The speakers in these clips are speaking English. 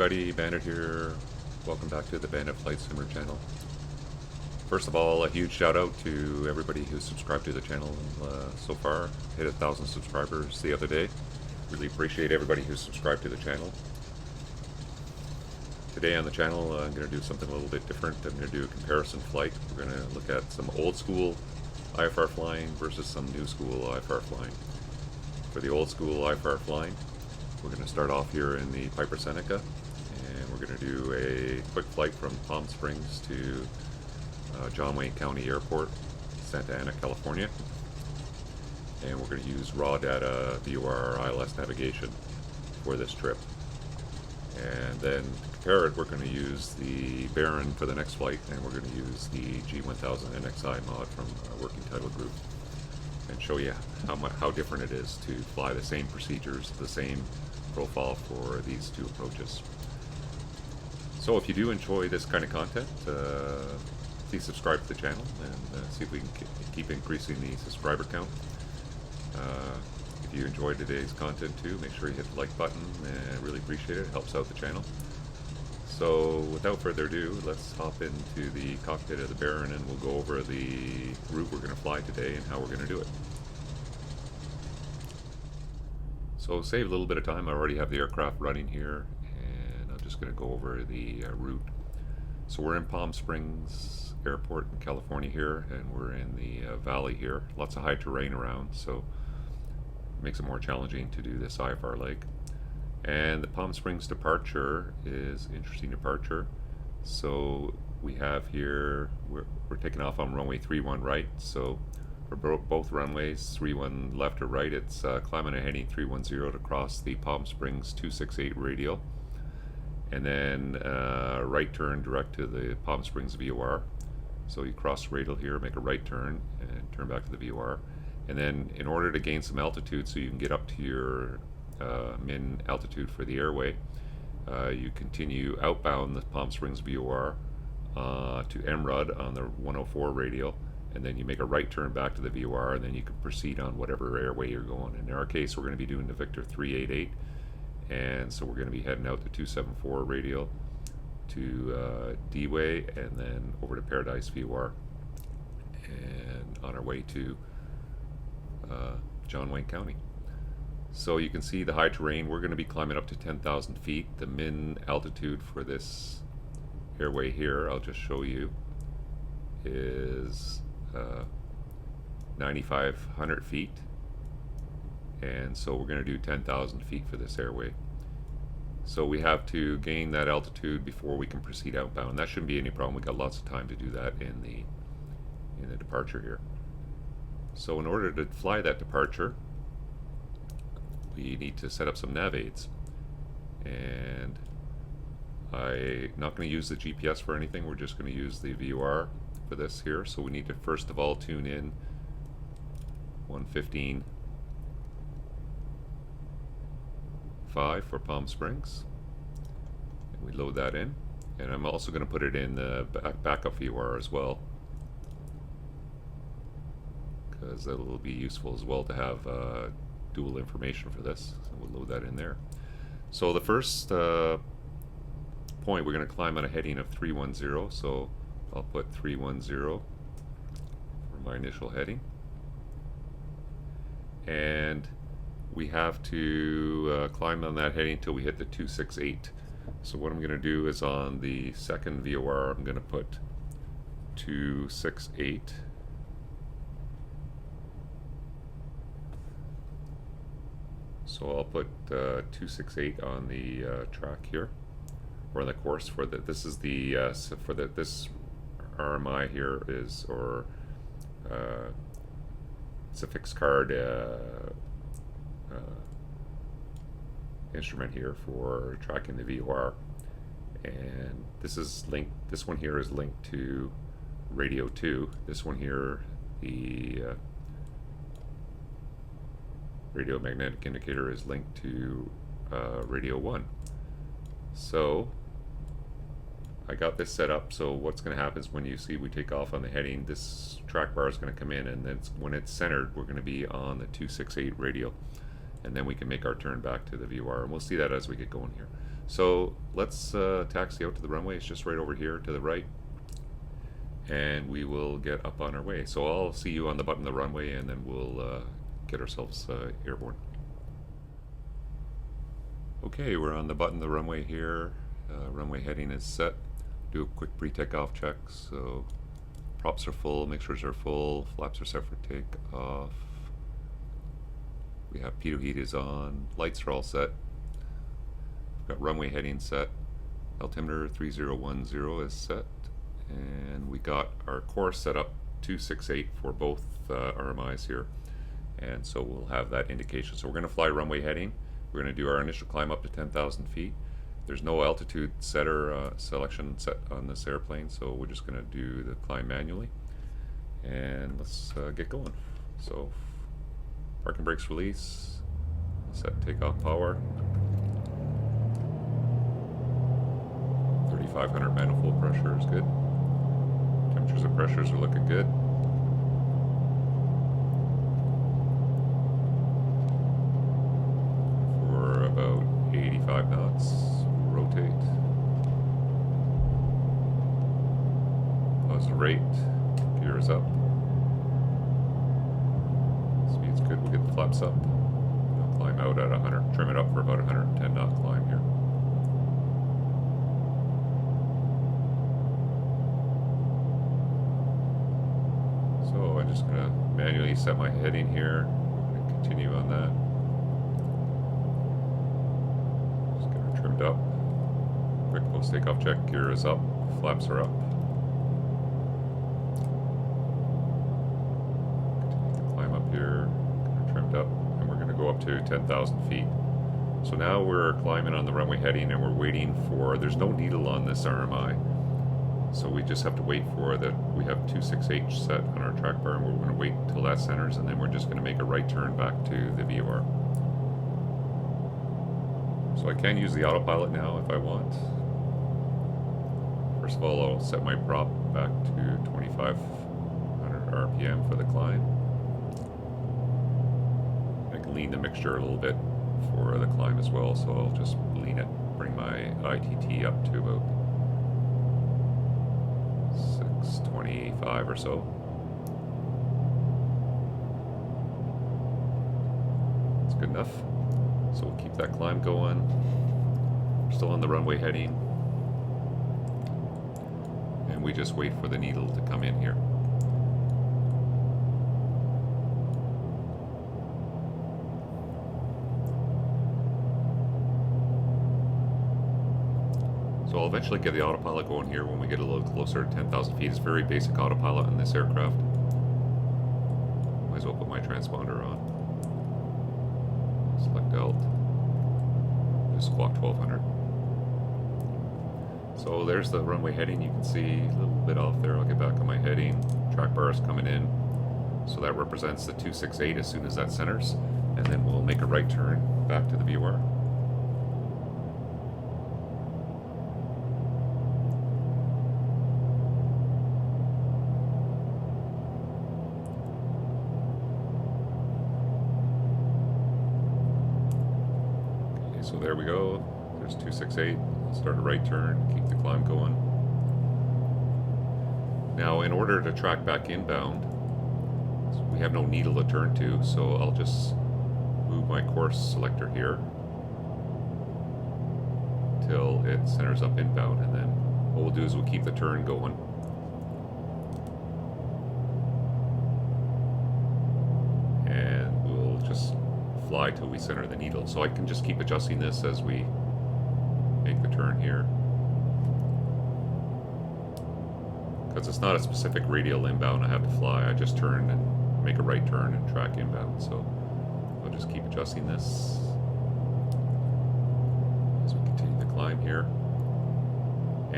everybody, Bandit here. Welcome back to the Bandit Flight Simmer channel. First of all, a huge shout out to everybody who's subscribed to the channel so far. Hit 1,000 subscribers the other day. Really appreciate everybody who's subscribed to the channel. Today on the channel I'm going to do something a little bit different. I'm going to do a comparison flight. We're going to look at some old school IFR flying versus some new school IFR flying. For the old school IFR flying, we're going to start off here in the Piper Seneca, and we're going to do a quick flight from Palm Springs to John Wayne County Airport, Santa Ana, California. And we're going to use raw data VOR ILS navigation for this trip. And then to compare it, we're going to use the Baron for the next flight, and we're going to use the G1000 NXi mod from our working title group, and show you how different it is to fly the same procedures, the same profile for these two approaches. So if you do enjoy this kind of content, please subscribe to the channel and see if we can keep increasing the subscriber count. If you enjoyed today's content too, make sure you hit the like button, and I really appreciate it. It helps out the channel. So without further ado, let's hop into the cockpit of the Baron and we'll go over the route we're going to fly today and how we're going to do it. So save a little bit of time. I already have the aircraft running here, and I'm just going to go over the route. So we're in Palm Springs Airport in California here, and we're in the valley here. Lots of high terrain around, so it makes it more challenging to do this IFR leg. And the Palm Springs departure is an interesting departure. So we have here, we're taking off on runway 31 right. So for both runways, 31 left or right, it's climbing and heading 310 to cross the Palm Springs 268 radial. And then right turn direct to the Palm Springs VOR. So you cross the radial here, make a right turn, and turn back to the VOR. And then in order to gain some altitude so you can get up to your min altitude for the Airway, you continue outbound the Palm Springs VOR to MRUD on the 104 radial, and then you make a right turn back to the VOR, and then you can proceed on whatever airway you're going. In our case, we're going to be doing the Victor 388, and so we're going to be heading out to 274 radial to D-Way, and then over to Paradise VOR, and on our way to John Wayne County. So you can see the high terrain. We're going to be climbing up to 10,000 feet. The min altitude for this airway here, I'll just show you, is 9,500 feet. And so we're going to do 10,000 feet for this airway. So we have to gain that altitude before we can proceed outbound. That shouldn't be any problem. We've got lots of time to do that in the departure here. So in order to fly that departure, we need to set up some nav aids, and I'm not going to use the GPS for anything. We're just going to use the VOR for this here. So we need to first of all tune in 115.5 for Palm Springs, and we load that in, and I'm also going to put it in the backup VOR as well, because it'll be useful as well to have dual information for this. So we'll load that in there. So the first point, we're going to climb on a heading of 310, so I'll put 310 for my initial heading, and we have to climb on that heading until we hit the 268. So what I'm going to do is on the second VOR, I'm going to put 268. So I'll put 268 on the track here, or on the course for the. This is the this RMI here is, or it's a fixed card instrument here for tracking the VOR, and this is linked. This one here is linked to radio 2. This one here, the radio magnetic indicator, is linked to radio 1. So I got this set up, so what's going to happen is when you see we take off on the heading, this track bar is going to come in, and then when it's centered, we're going to be on the 268 radial, and then we can make our turn back to the VOR, and we'll see that as we get going here. So let's taxi out to the runway. It's just right over here to the right, and we will get up on our way. So I'll see you on the button of the runway, and then we'll get ourselves airborne. Okay, we're on the button of the runway here. Runway heading is set. Do a quick pre-takeoff check. So props are full, mixtures are full, flaps are set for takeoff. We have pitot heat is on, lights are all set. We've got runway heading set. Altimeter 3010 is set. And we got our course set up 268 for both RMIs here. And so we'll have that indication. So we're going to fly runway heading. We're going to do our initial climb up to 10,000 feet. There's no altitude setter selection set on this airplane, so we're just going to do the climb manually. And let's get going. So parking brakes release, set takeoff power. 3,500 manifold pressure is good. Temperatures and pressures are looking good. For about 85 knots, rotate. Positive rate, gear is up. Speed's good, we'll get the flaps up. We'll climb out at 100, trim it up for about 110 knot climb here. So I'm just going to manually set my heading here. I'm going to continue on that. Just get her trimmed up. Quick post takeoff check. Gear is up. Flaps are up. Continue the climb up here. Get her trimmed up. And we're going to go up to 10,000 feet. So now we're climbing on the runway heading and we're waiting for, there's no needle on this RMI. So we just have to wait for that. We have 26H set on our track bar, and we're going to wait until that centers, and then we're just going to make a right turn back to the VOR. So I can use the autopilot now if I want. First of all, I'll set my prop back to 2,500 RPM for the climb. I can lean the mixture a little bit for the climb as well, so I'll just lean it, bring my ITT up to about 625 or so. That's good enough. So we'll keep that climb going. We're still on the runway heading. And we just wait for the needle to come in here. So I'll eventually get the autopilot going here when we get a little closer to 10,000 feet. It's very basic autopilot in this aircraft. Might as well put my transponder on. Select Alt. Just squawk 1200. So there's the runway heading. You can see a little bit off there. I'll get back on my heading. Track bar is coming in. So that represents the 268 as soon as that centers. And then we'll make a right turn back to the VOR. So there we go. There's 268. I'll start a right turn, keep the climb going. Now, in order to track back inbound, we have no needle to turn to, so I'll just move my course selector here till it centers up inbound, and then what we'll do is we'll keep the turn going. And we'll just fly till we center the needle. So I can just keep adjusting this as we make the turn here. Because it's not a specific radial inbound I have to fly, I just turn and make a right turn and track inbound. So I'll just keep adjusting this as we continue the climb here.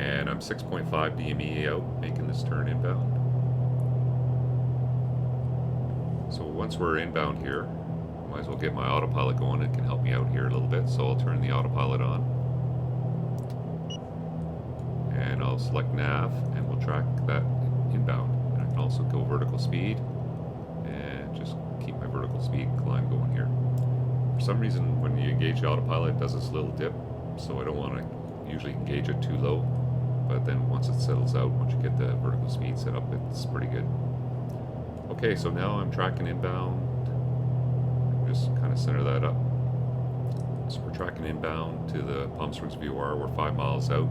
And I'm 6.5 DME out, making this turn inbound. So once we're inbound here, might as well get my autopilot going. It can help me out here a little bit, so I'll turn the autopilot on. And I'll select nav, and we'll track that inbound. And I can also go vertical speed, and just keep my vertical speed climb going here. For some reason, when you engage the autopilot, it does this little dip. so I don't want to usually engage it too low. But then once it settles out, once you get the vertical speed set up, it's pretty good. Okay, so now I'm tracking inbound. Just kind of center that up. So we're tracking inbound to the Palm Springs VOR. We're 5 miles out.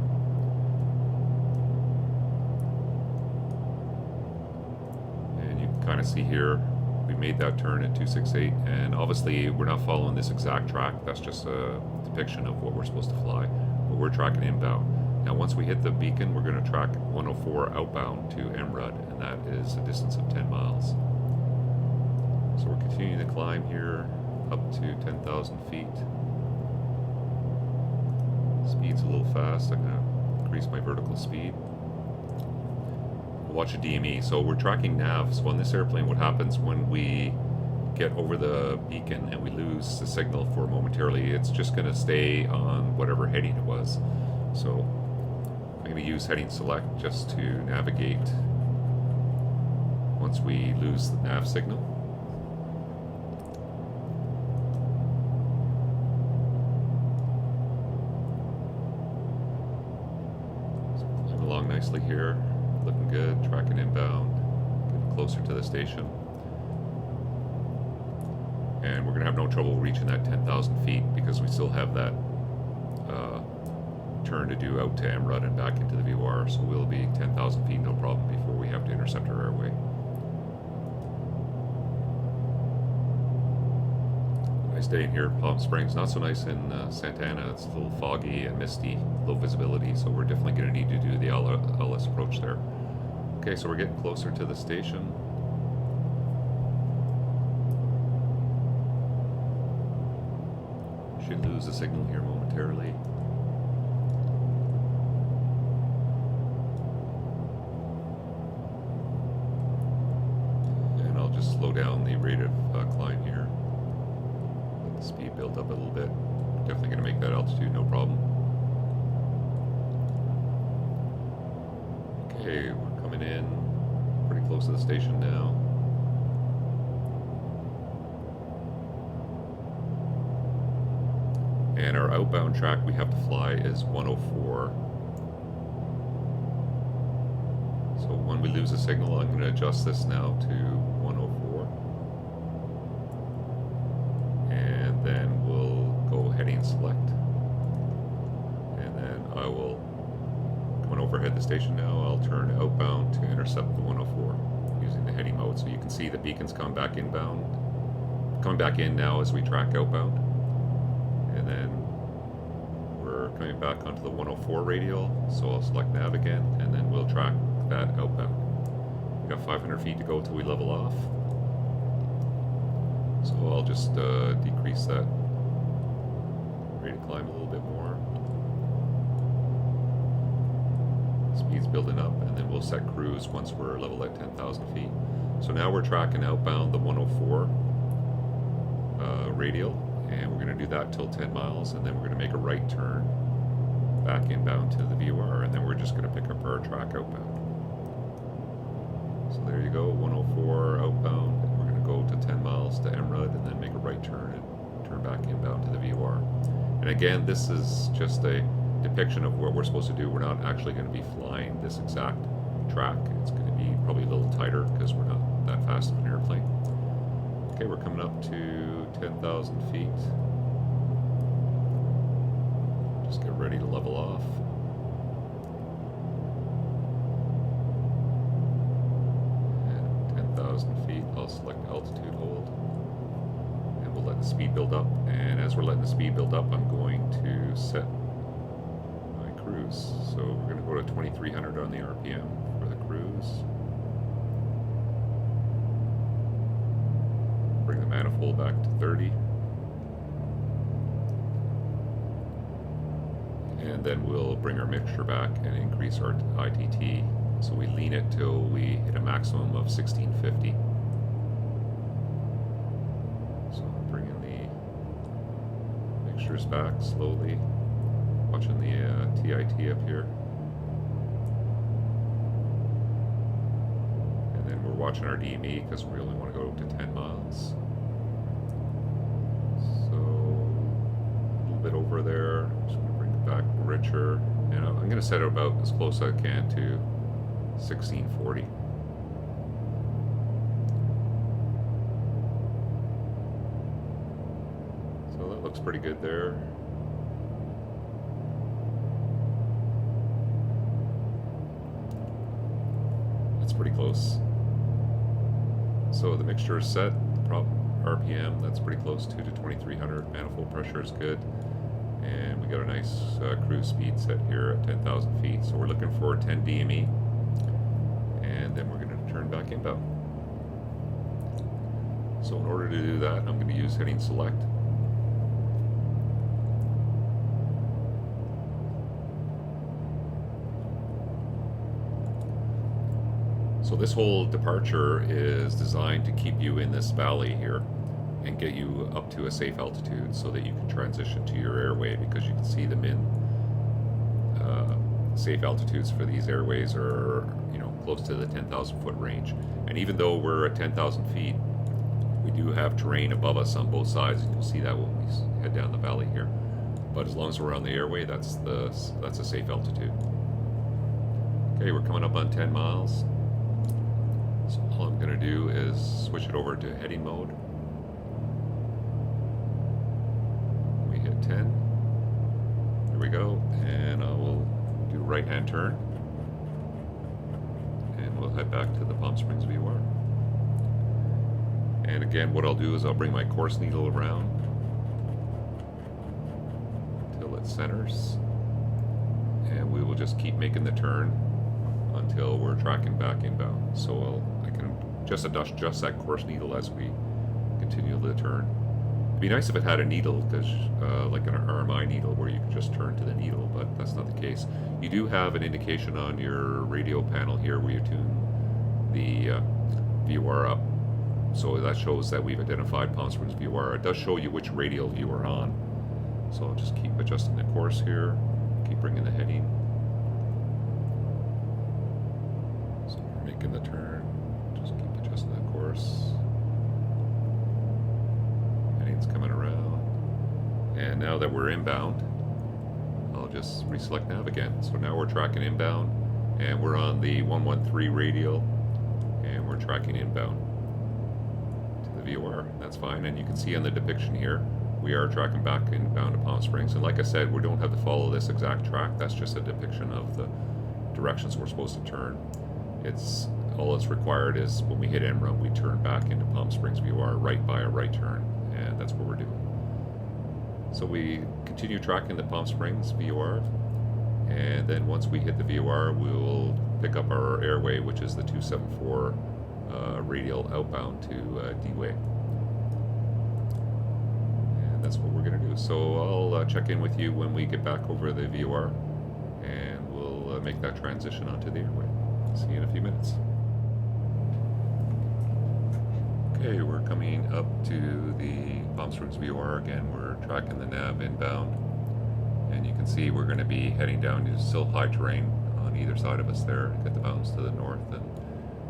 And you can kind of see here, we made that turn at 268. And obviously we're not following this exact track. That's just a depiction of what we're supposed to fly. But we're tracking inbound. Now once we hit the beacon, we're going to track 104 outbound to MRUD, and that is a distance of 10 miles. So we're continuing to climb here up to 10,000 feet. Speed's a little fast. I'm going to increase my vertical speed. Watch a DME. So we're tracking nav. So on this airplane, what happens when we get over the beacon and we lose the signal for momentarily, it's just going to stay on whatever heading it was. So I'm going to use heading select just to navigate once we lose the nav signal. So I'm along nicely here, looking good, tracking inbound, getting closer to the station. And we're going to have no trouble reaching that 10,000 feet because we still have that turn to do out to MRUD and back into the VOR, so we'll be 10,000 feet no problem before we have to intercept our airway. Nice day in here at Palm Springs. Not so nice in Santa Ana. It's a little foggy and misty, low visibility, so we're definitely going to need to do the ILS approach there. Okay, so we're getting closer to the station. Should lose the signal here momentarily. Slow down the rate of climb here. Let the speed build up a little bit. Definitely going to make that altitude no problem. Okay, we're coming in pretty close to the station now. And our outbound track we have to fly is 104. So when we lose a signal, I'm going to adjust this now to 104. And then we'll go heading select. And then I will, coming overhead the station now, I'll turn outbound to intercept the 104 using the heading mode. So you can see the beacons come back inbound, coming back in now as we track outbound. And then we're coming back onto the 104 radial. So I'll select nav again, and then we'll track that outbound. We got 500 feet to go till we level off. So I'll just decrease that rate of climb a little bit more. Speed's building up, and then we'll set cruise once we're level at 10,000 feet. So now we're tracking outbound the 104 radial, and we're going to do that till 10 miles, and then we're going to make a right turn back inbound to the VOR, and then we're just going to pick up our track outbound. So there you go, 104 outbound. We're going to go to 10 miles to MRUD and then make a right turn and turn back inbound to the VOR. And again, this is just a depiction of what we're supposed to do. We're not actually going to be flying this exact track. It's going to be probably a little tighter because we're not that fast of an airplane. Okay, we're coming up to 10,000 feet. Just get ready to level off. Feet, I'll select altitude hold, and we'll let the speed build up. And as we're letting the speed build up, I'm going to set my cruise. So we're going to go to 2300 on the RPM for the cruise. Bring the manifold back to 30. And then we'll bring our mixture back and increase our ITT. So we lean it till we hit a maximum of 1650. So I'm bringing the mixtures back slowly, watching the TIT up here. And then we're watching our DME because we only want to go to 10 miles. So a little bit over there. Just going to bring it richer, and I'm going to set it about as close as I can to 1640. So that looks pretty good there. That's pretty close. So the mixture is set. RPM, that's pretty close to 2300. Manifold pressure is good. And we got a nice cruise speed set here at 10,000 feet. So we're looking for 10 DME. And then we're going to turn back inbound. So in order to do that, I'm going to use heading select. So this whole departure is designed to keep you in this valley here and get you up to a safe altitude so that you can transition to your airway, because you can see the safe altitudes for these airways are, you know, close to the 10,000 foot range. And even though we're at 10,000 feet, we do have terrain above us on both sides, and you'll see that when we head down the valley here. But as long as we're on the airway, that's a safe altitude. Okay, we're coming up on 10 miles. So all I'm going to do is switch it over to heading mode. We hit 10. There we go. And I will do a right-hand turn. And we'll head back to the Palm Springs VOR. And again, what I'll do is I'll bring my course needle around until it centers. And we will just keep making the turn until we're tracking back inbound. So I can just adjust that course needle as we continue the turn. It'd be nice if it had a needle, because like an RMI needle where you can just turn to the needle, but that's not the case. You do have an indication on your radio panel here where you tune the VOR up. So that shows that we've identified Palm Springs VOR. It does show you which radial you are on. So I'll just keep adjusting the course here, keep bringing the heading. So we're making the turn, just keep adjusting the course. Heading's coming around. And now that we're inbound, I'll just reselect nav again. So now we're tracking inbound, and we're on the 113 radial, and we're tracking inbound to the VOR. That's fine, and you can see on the depiction here, we are tracking back inbound to Palm Springs. And like I said, we don't have to follow this exact track. That's just a depiction of the directions we're supposed to turn. It's all that's required is when we hit en-route, we turn back into Palm Springs VOR right by a right turn, and that's what we're doing. So we continue tracking the Palm Springs VOR, and then once we hit the VOR, we'll pick up our airway, which is the 274 radial outbound to D-Way. And that's what we're going to do. So I'll check in with you when we get back over the VOR, and we'll make that transition onto the airway. See you in a few minutes. Okay, we're coming up to the Palm Springs VOR again. We're tracking the nav inbound, and you can see we're going to be heading down to still high terrain on either side of us there. You got the mountains to the north, and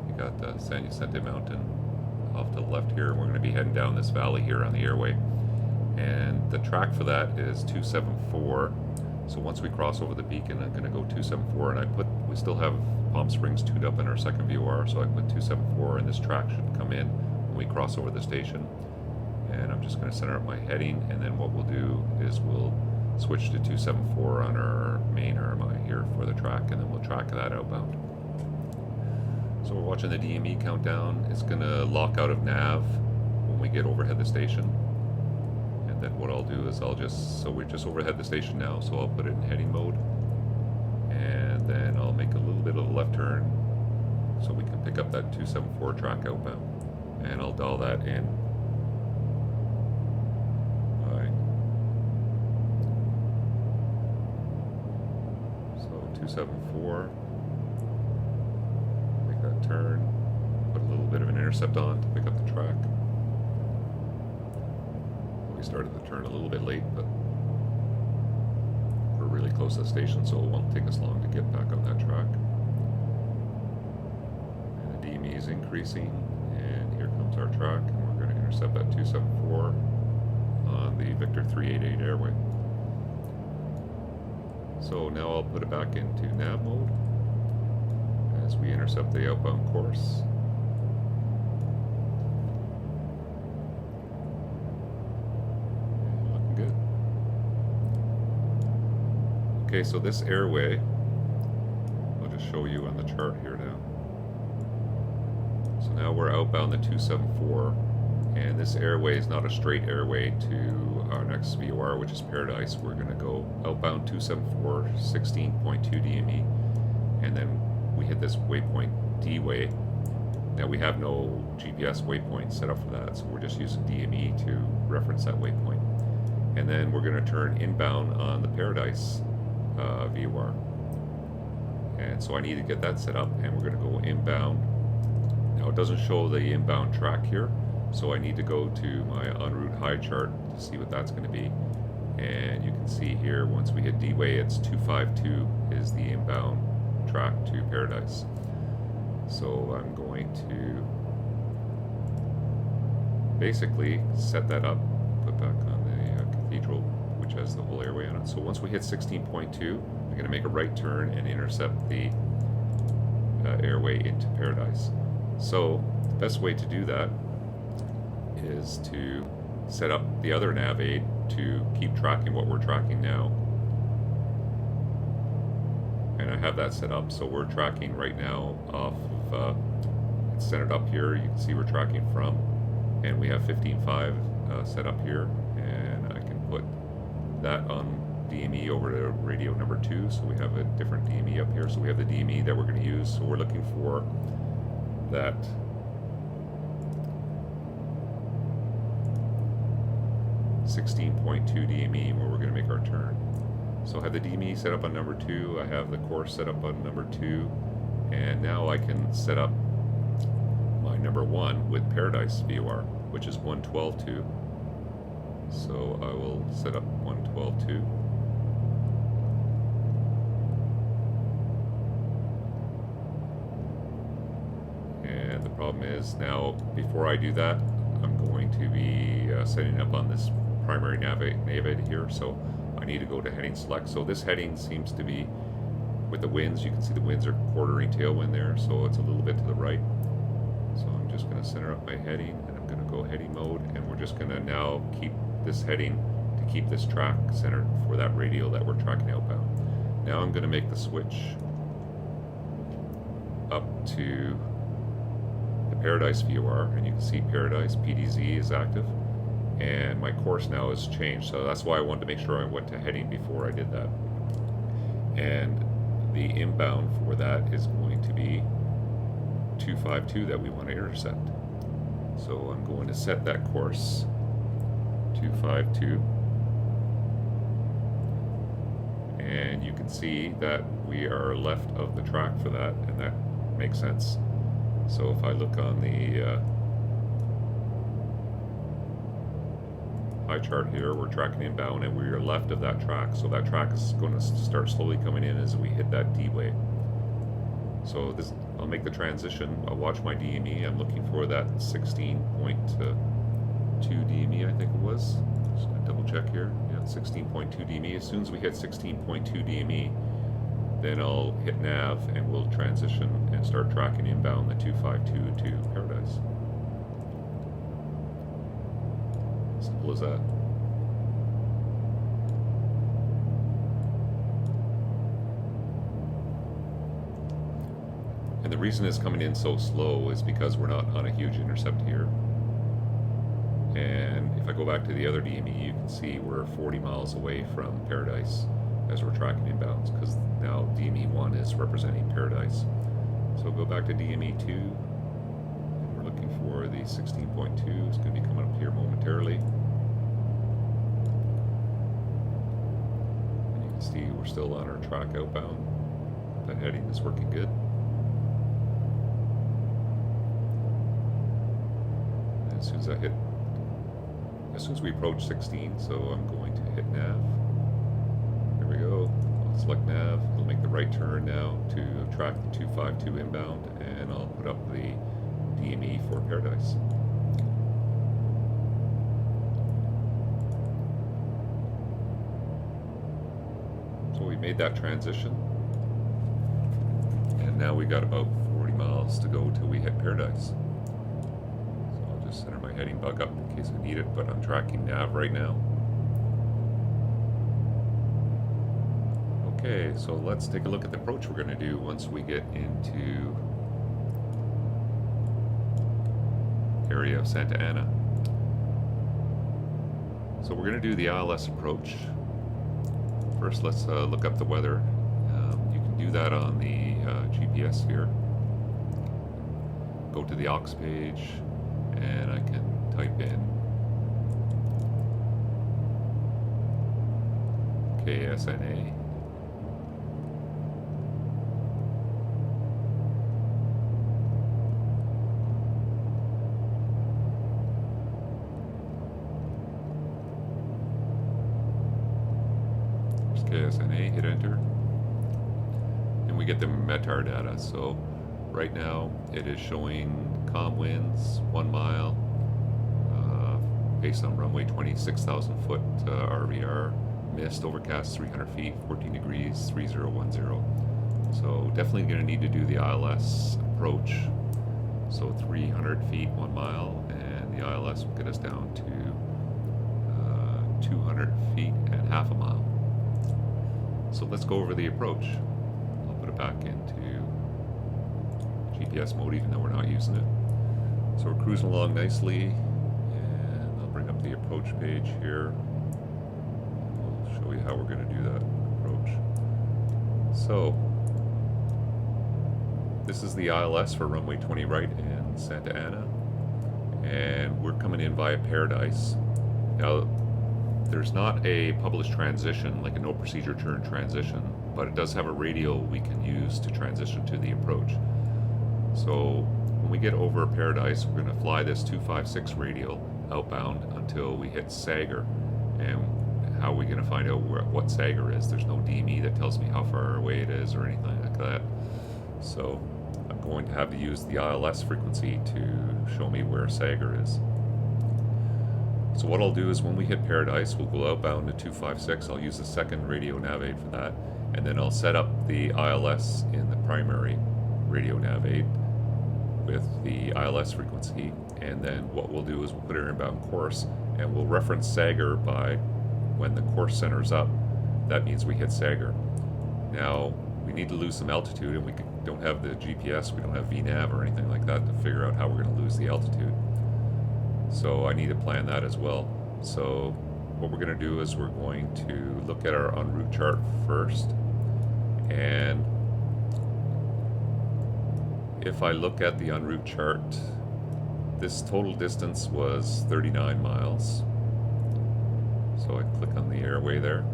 you got the San Vicente Mountain off to the left here. We're going to be heading down this valley here on the airway, and the track for that is 274. So once we cross over the beacon, I'm going to go 274, and we still have Palm Springs tuned up in our second VOR, so I put 274, and this track should come in when we cross over the station. And I'm just going to center up my heading, and then what we'll do is we'll switch to 274 on our main RMI here for the track, and then we'll track that outbound. So we're watching the DME countdown. It's going to lock out of nav when we get overhead the station. And then what I'll do is we're just overhead the station now, so I'll put it in heading mode. And then I'll make a little bit of a left turn so we can pick up that 274 track outbound. And I'll dial that in. Alright. So 274. Make that turn. Put a little bit of an intercept on to pick up the track. We started the turn a little bit late, but we're really close to the station, so it won't take us long to get back on that track. And the DME is increasing, and here comes our track, and we're going to intercept that 274 on the Victor 388 airway. So now I'll put it back into nav mode as we intercept the outbound course. And looking good. Okay, so this airway, I'll just show you on the chart here now. So now we're outbound the 274, and this airway is not a straight airway to our next VOR, which is Paradise. We're going to go outbound 274, 16.2 DME, and then we hit this waypoint D-way. Now we have no GPS waypoint set up for that, so we're just using DME to reference that waypoint. And then we're going to turn inbound on the Paradise VOR. And so I need to get that set up, and we're going to go inbound. Now it doesn't show the inbound track here, so I need to go to my Unroot high chart to see what that's going to be. And you can see here, once we hit D-way, it's 252 is the inbound track to Paradise. So I'm going to basically set that up, put back on the Cathedral, which has the whole airway on it. So once we hit 16.2, I'm going to make a right turn and intercept the airway into Paradise. So the best way to do that is to set up the other nav aid to keep tracking what we're tracking now. And I have that set up, so we're tracking right now off of, it's centered up here, you can see we're tracking from, and we have 15.5 set up here, and I can put that on DME over to radio number 2, so we have a different DME up here. So we have the DME that we're going to use, so we're looking for that 16.2 DME where we're going to make our turn. So I have the DME set up on number 2, I have the course set up on number 2, and now I can set up my number 1 with Paradise VOR, which is 112.2. So I will set up 112.2. And the problem is now, before I do that, I'm going to be setting up on this primary nav aid here. So I need to go to heading select. So this heading seems to be, with the winds, you can see the winds are quartering tailwind there, so it's a little bit to the right. So I'm just going to center up my heading, and I'm going to go heading mode, and we're just going to now keep this heading to keep this track centered for that radial that we're tracking outbound. Now I'm going to make the switch up to the Paradise VOR, and you can see Paradise PDZ is active, and my course now has changed. So that's why I wanted to make sure I went to heading before I did that. And the inbound for that is going to be 252 that we want to intercept. So I'm going to set that course 252, and you can see that we are left of the track for that, and that makes sense. So if I look on the high chart here, we're tracking inbound and we are left of that track, so that track is going to start slowly coming in as we hit that D-way. So this, I'll make the transition, I'll watch my DME, I'm looking for that 16.2 DME, I think it was. Just gonna double check here. Yeah, 16.2 DME. As soon as we hit 16.2 DME, then I'll hit nav and we'll transition and start tracking inbound the 252 to Paradise. Simple as that. And the reason it's coming in so slow is because we're not on a huge intercept here. And if I go back to the other DME, you can see we're 40 miles away from Paradise as we're tracking inbounds, because now DME 1 is representing Paradise. So go back to DME 2, and we're looking for the 16.2. It's going to be coming up here momentarily. And you can see we're still on our track outbound. That heading is working good. And as soon as we approach 16, so I'm going to hit nav. There we go. I'll select nav. It'll make the right turn now to track the 252 inbound, and I'll put up the DME for Paradise. So we've made that transition, and now we got about 40 miles to go till we hit Paradise. So I'll just center my heading bug up in case I need it, but I'm tracking nav right now. Okay, so let's take a look at the approach we're going to do once we get into area of Santa Ana. So we're going to do the ILS approach. First, let's look up the weather. You can do that on the GPS here. Go to the aux page, and I can type in KSNA. KSNA, hit enter, and we get the METAR data. So right now it is showing calm winds 1 mile based on runway 20, 6,000 foot RVR, mist, overcast 300 feet, 14 degrees, 3010. So definitely going to need to do the ILS approach. So 300 feet 1 mile, and the ILS will get us down to 200 feet and half a mile. So let's go over the approach. I'll put it back into GPS mode even though we're not using it. So we're cruising along nicely, and I'll bring up the approach page here. We'll show you how we're going to do that approach. So this is the ILS for runway 20 right in Santa Ana, and we're coming in via Paradise. Now, there's not a published transition, like a no procedure turn transition, but it does have a radial we can use to transition to the approach. So when we get over Paradise, we're going to fly this 256 radial outbound until we hit Sagar. And how are we going to find out what Sagar is? There's no DME that tells me how far away it is or anything like that. So I'm going to have to use the ILS frequency to show me where Sagar is. So what I'll do is when we hit Paradise, we'll go outbound to 256. I'll use the second radio nav aid for that, and then I'll set up the ILS in the primary radio nav aid with the ILS frequency, and then what we'll do is we'll put our inbound course, and we'll reference Sagar by when the course centers up. That means we hit Sagar. Now, we need to lose some altitude, and we don't have the GPS, we don't have VNAV or anything like that to figure out how we're going to lose the altitude. So I need to plan that as well. So what we're going to do is we're going to look at our Unroot chart first. And if I look at the Unroot chart, this total distance was 39 miles. So I click on the Airway there.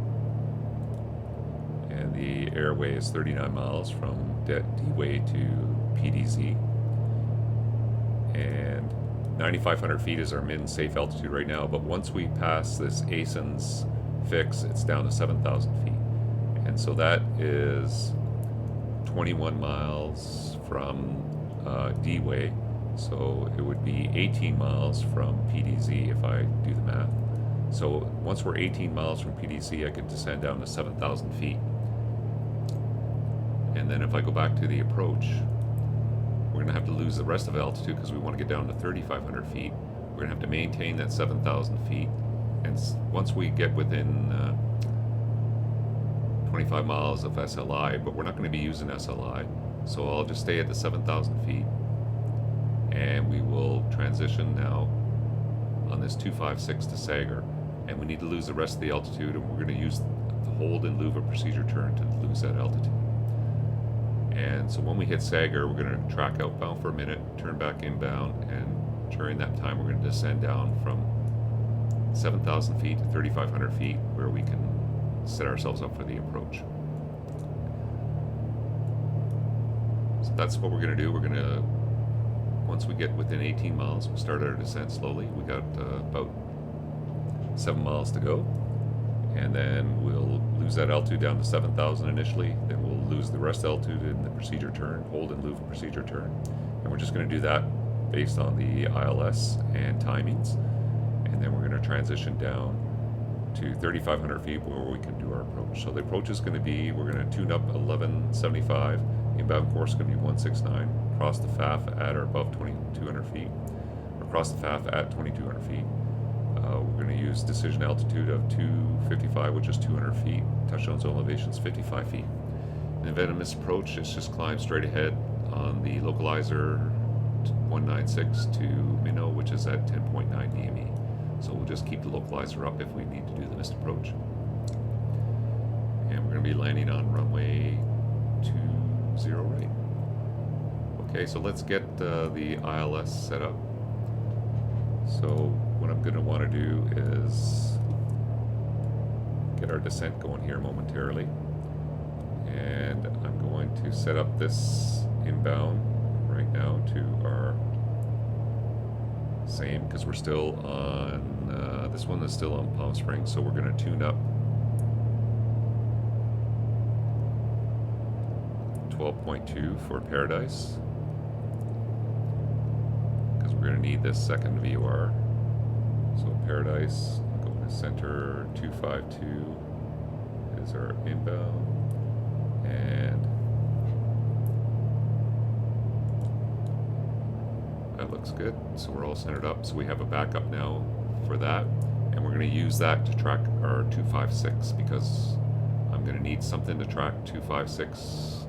And the Airway is 39 miles from D-Way to PDZ. And 9,500 feet is our min safe altitude right now, but once we pass this ASIN's fix, it's down to 7,000 feet. And so that is 21 miles from D-Way, so it would be 18 miles from PDZ if I do the math. So once we're 18 miles from PDZ, I can descend down to 7,000 feet. And then if I go back to the approach, we're going to have to lose the rest of altitude because we want to get down to 3,500 feet. We're going to have to maintain that 7,000 feet. And once we get within 25 miles of SLI, but we're not going to be using SLI, so I'll just stay at the 7,000 feet. And we will transition now on this 256 to Sagar. And we need to lose the rest of the altitude, and we're going to use the hold and louver procedure turn to lose that altitude. And so when we hit Sagar, we're going to track outbound for a minute, turn back inbound, and during that time we're going to descend down from 7,000 feet to 3,500 feet where we can set ourselves up for the approach. So that's what we're going to do. We're going to, once we get within 18 miles, we'll start our descent slowly. We got about 7 miles to go. And then we'll lose that altitude down to 7,000 initially. Then we'll lose the rest altitude in the procedure turn, hold and louver procedure turn. And we're just going to do that based on the ILS and timings. And then we're going to transition down to 3,500 feet where we can do our approach. So the approach is going to be, we're going to tune up 1175, inbound course is going to be 169, cross the FAF at or above 2,200 feet, or cross the FAF at 2,200 feet. We're going to use decision altitude of 255, which is 200 feet. Touchdown zone elevation is 55 feet. In the event of misapproach, it's just climb straight ahead on the localizer 196 to minnow, which is at 10.9 DME. So we'll just keep the localizer up if we need to do the missed approach. And we're going to be landing on runway 20 right. Okay, so let's get the ILS set up. So what I'm going to want to do is get our descent going here momentarily. And I'm going to set up this inbound right now to our same, because we're still on, this one is still on Palm Springs, so we're going to tune up 12.2 for Paradise, because we're going to need this second VOR. So Paradise, going to center 252 is our inbound, and that looks good. So we're all centered up. So we have a backup now for that, and we're going to use that to track our 256, because I'm going to need something to track 256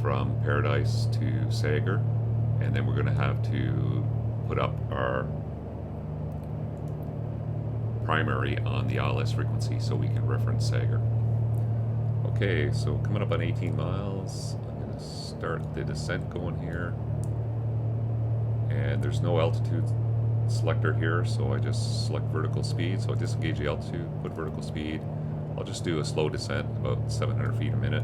from Paradise to Sager, and then we're going to have to put up our primary on the ILS frequency so we can reference Sager. Okay, so coming up on 18 miles, I'm going to start the descent going here, and there's no altitude selector here, so I just select vertical speed. So I disengage the altitude, put vertical speed. I'll just do a slow descent, about 700 feet a minute.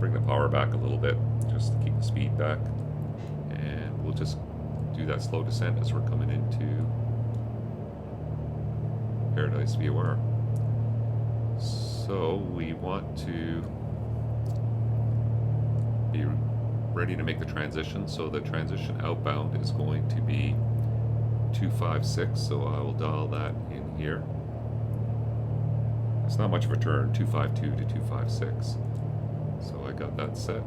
Bring the power back a little bit just to keep the speed back, and we'll just do that slow descent as we're coming into Paradise VOR. So we want to be ready to make the transition. So the transition outbound is going to be 256, so I will dial that in here. It's not much of a turn, 252 to 256. So I got that set.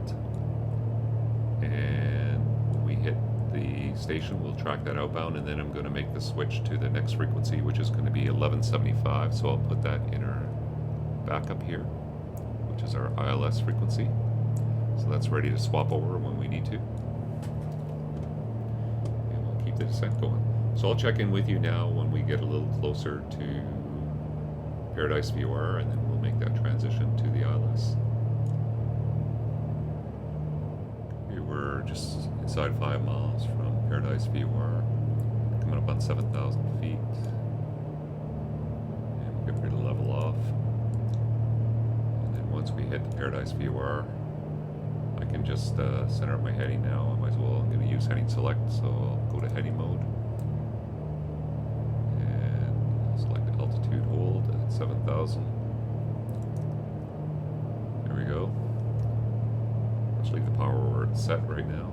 And when we hit the station, we'll track that outbound, and then I'm going to make the switch to the next frequency, which is going to be 1175. So I'll put that in our backup here, which is our ILS frequency. So that's ready to swap over when we need to. And we'll keep the descent going. So I'll check in with you now when we get a little closer to Paradise VOR, and then we'll make that transition to the ILS. Okay, we're just inside 5 miles from Paradise VOR, coming up on 7,000 feet. And we'll get ready to level off. And then once we hit the Paradise VOR, I can just center up my heading now. I might as well, I'm going to use heading select, so I'll go to heading mode. And select altitude hold at 7,000. There we go. Let's leave the power where it's set right now.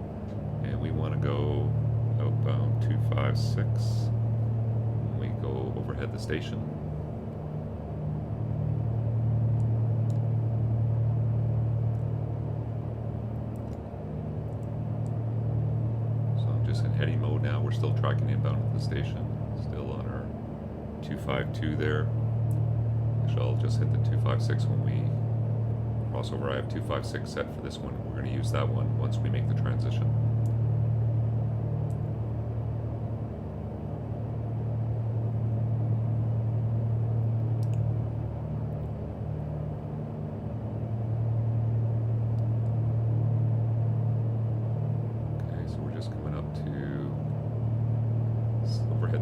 And we want to go outbound 256. We go overhead the station. Just in heading mode now. We're still tracking inbound at the station. Still on our 252 there. Actually, I'll just hit the 256 when we cross over. I have 256 set for this one. We're going to use that one once we make the transition.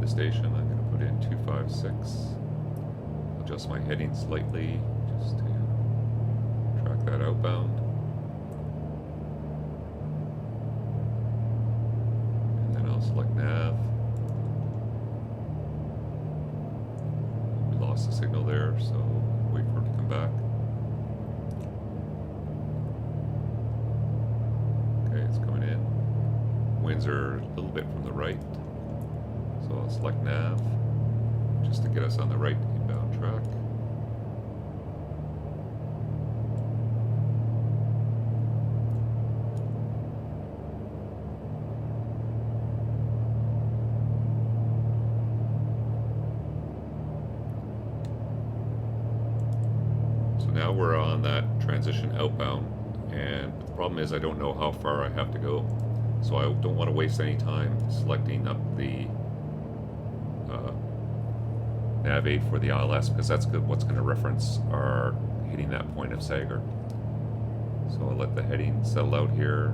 Station. I'm going to put in 256, adjust my heading slightly just to track that outbound, and then I'll select nav. We lost the signal there, so wait for it to come back. Okay, it's coming in. Winds are a little bit from the right. So I'll select nav, just to get us on the right inbound track. Now we're on that transition outbound, and the problem is I don't know how far I have to go, so I don't want to waste any time selecting up the nav aid for the ILS, because that's what's going to reference our hitting that point of Sagar. So I'll let the heading settle out here,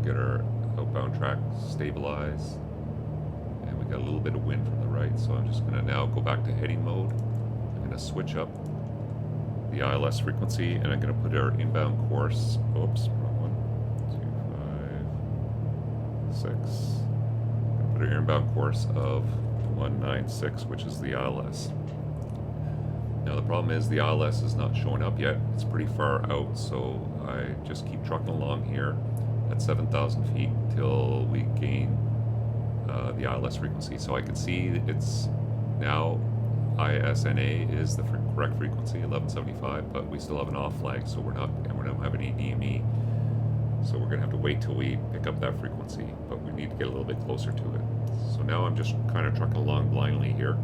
get our outbound track stabilized, and we got a little bit of wind from the right, so I'm just going to now go back to heading mode. I'm going to switch up the ILS frequency, and I'm going to put our inbound course, oops, wrong one, 256, I'm going to put our inbound course of 196, which is the ILS. Now the problem is the ILS is not showing up yet, it's pretty far out, so I just keep trucking along here at 7,000 feet till we gain the ILS frequency. So I can see it's now KSNA is the correct frequency, 1175, but we still have an off flag, so we don't have any DME. So we're going to have to wait till we pick up that frequency, but we need to get a little bit closer to it. So now I'm just kind of trucking along blindly here,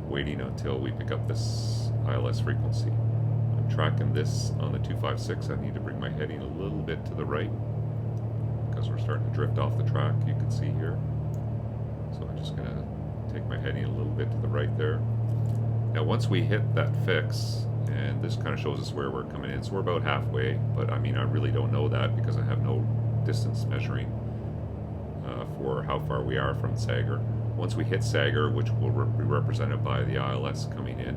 waiting until we pick up this ILS frequency. I'm tracking this on the 256. I need to bring my heading a little bit to the right because we're starting to drift off the track, you can see here. So I'm just going to take my heading a little bit to the right there. Now once we hit that fix, and this kind of shows us where we're coming in, so we're about halfway, but I mean I really don't know that because I have no distance measuring for how far we are from Sagar. Once we hit Sagar, which will be represented by the ILS coming in,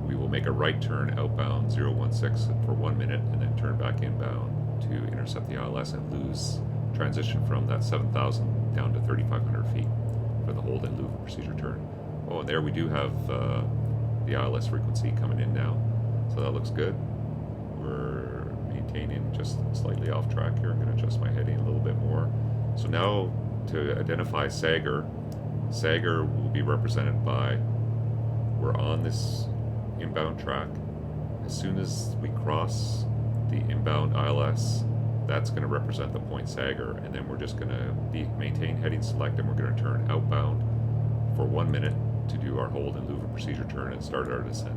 we will make a right turn outbound 016 for 1 minute and then turn back inbound to intercept the ILS and lose transition from that 7,000 down to 3,500 feet for the hold and loop procedure turn. Oh, and there we do have the ILS frequency coming in now, so that looks good. We're maintaining just slightly off track here. I'm going to adjust my heading a little bit more. So now to identify Sagar, Sagar will be represented by, we're on this inbound track. As soon as we cross the inbound ILS, that's going to represent the point Sagar, and then we're just going to maintain heading select, and we're going to turn outbound for 1 minute to do our hold and louver procedure turn and start our descent.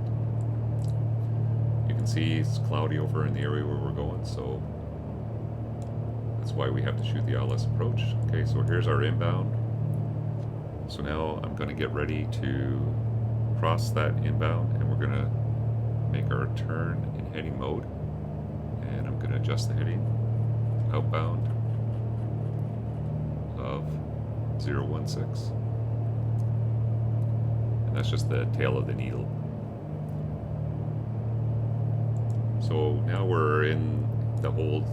You can see it's cloudy over in the area where we're going, so that's why we have to shoot the ILS approach. Okay, so here's our inbound. So now I'm going to get ready to cross that inbound, and we're going to make our turn in heading mode, and I'm going to adjust the heading outbound of 016, and that's just the tail of the needle. So now we're in the hold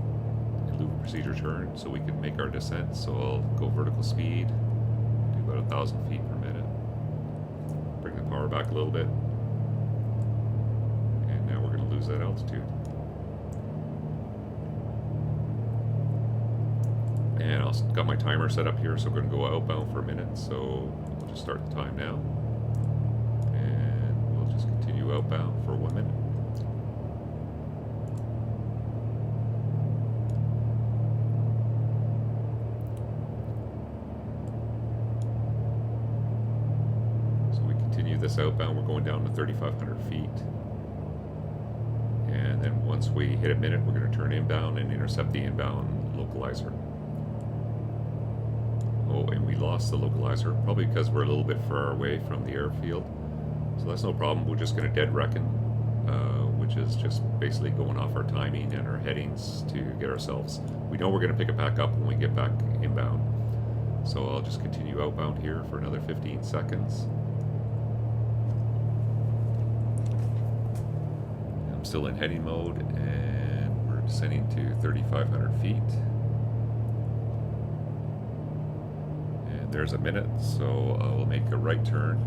and loop procedure turn, so we can make our descent. So I'll go vertical speed, do about 1,000 feet per minute, bring the power back a little bit, and now we're going to lose that altitude. And I've got my timer set up here, so we're going to go outbound for a minute. So we'll just start the time now, and we'll just continue outbound for 1 minute. So we continue this outbound. We're going down to 3,500 feet. And then once we hit a minute, we're going to turn inbound and intercept the inbound localizer. Oh, and we lost the localizer, probably because we're a little bit far away from the airfield. So that's no problem. We're just going to dead reckon, which is just basically going off our timing and our headings to get ourselves. We know we're going to pick it back up when we get back inbound. So I'll just continue outbound here for another 15 seconds. I'm still in heading mode, and we're descending to 3,500 feet. There's a minute, so I will make a right turn.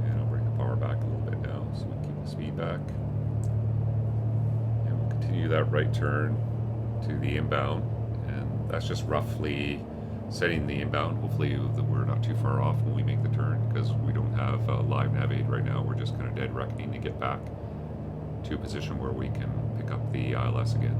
And I'll bring the power back a little bit now, so we keep the speed back. And we'll continue that right turn to the inbound, and that's just roughly setting the inbound. Hopefully we're not too far off when we make the turn, because we don't have live nav aid right now. We're just kind of dead reckoning to get back to a position where we can pick up the ILS again.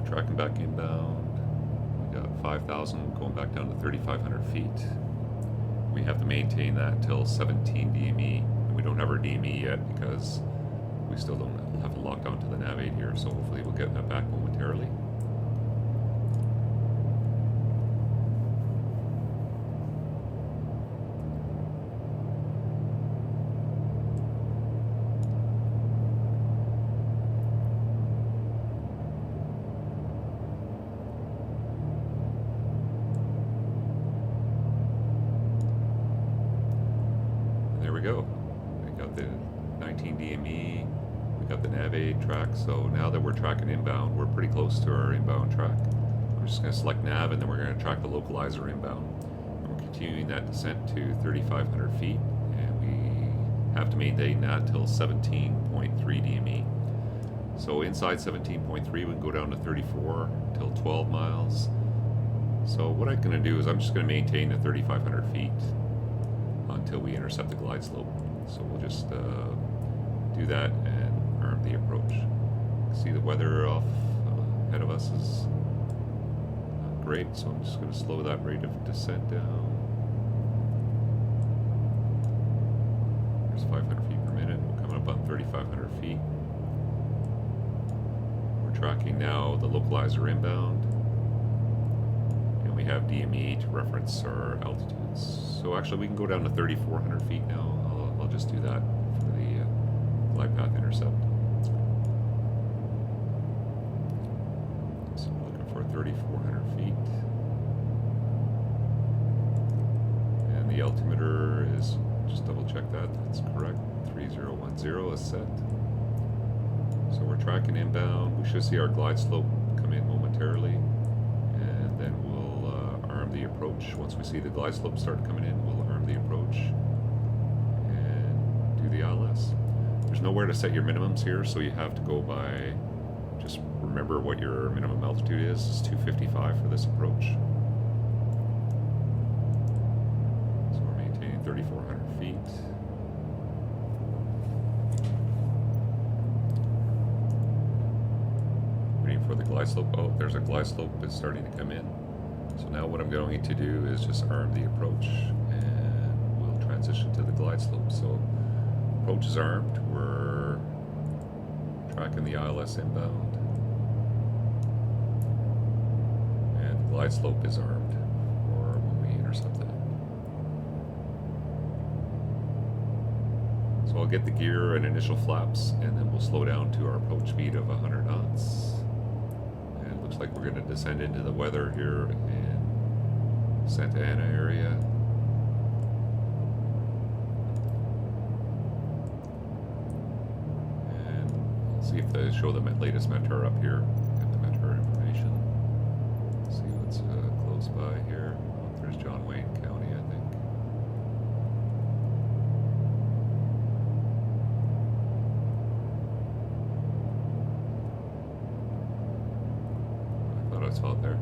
Tracking back inbound, we got 5,000 going back down to 3,500 feet. We have to maintain that till 17 DME. And we don't have our DME yet because we still don't have it locked onto the nav aid here, so hopefully we'll get that back momentarily. There we go. We got the 19 DME, we got the nav aid track, so now that we're tracking inbound, we're pretty close to our inbound track. I'm just going to select nav, and then we're going to track the localizer inbound. And we're continuing that descent to 3,500 feet, and we have to maintain that till 17.3 DME. So inside 17.3, we can go down to 34 till 12 miles. So what I'm going to do is I'm just going to maintain the 3,500 feet until we intercept the glide slope. So we'll just do that and arm the approach. See the weather off ahead of us is not great, so I'm just going to slow that rate of descent down. There's 500 feet per minute. We're coming up on 3,500 feet. We're tracking now the localizer inbound, and we have DME to reference our altitudes. So actually we can go down to 3,400 feet now. I'll just do that for the glide path intercept. So we're looking for 3,400 feet. And the altimeter is, just double check that, that's correct. 3010 is set. So we're tracking inbound. We should see our glide slope come in momentarily. And then we'll arm the approach. Once we see the glide slope start coming in, we'll arm the approach and do the ILS. There's nowhere to set your minimums here, so you have to go by, just remember what your minimum altitude is. It's 255 for this approach. So we're maintaining 3,400 feet. Waiting for the glide slope. Oh, there's a glide slope. It's starting to come in. So now what I'm going to do is just arm the approach, and we'll transition to the glide slope. So approach is armed. We're tracking the ILS inbound, and the glide slope is armed for when we intercept that. So I'll get the gear and initial flaps, and then we'll slow down to our approach speed of 100 knots. And it looks like we're going to descend into the weather here in Santa Ana area. And I'll see if they show the latest METAR up here. Get the METAR information. See what's close by here. Oh, there's John Wayne County, I think. I thought I saw it there.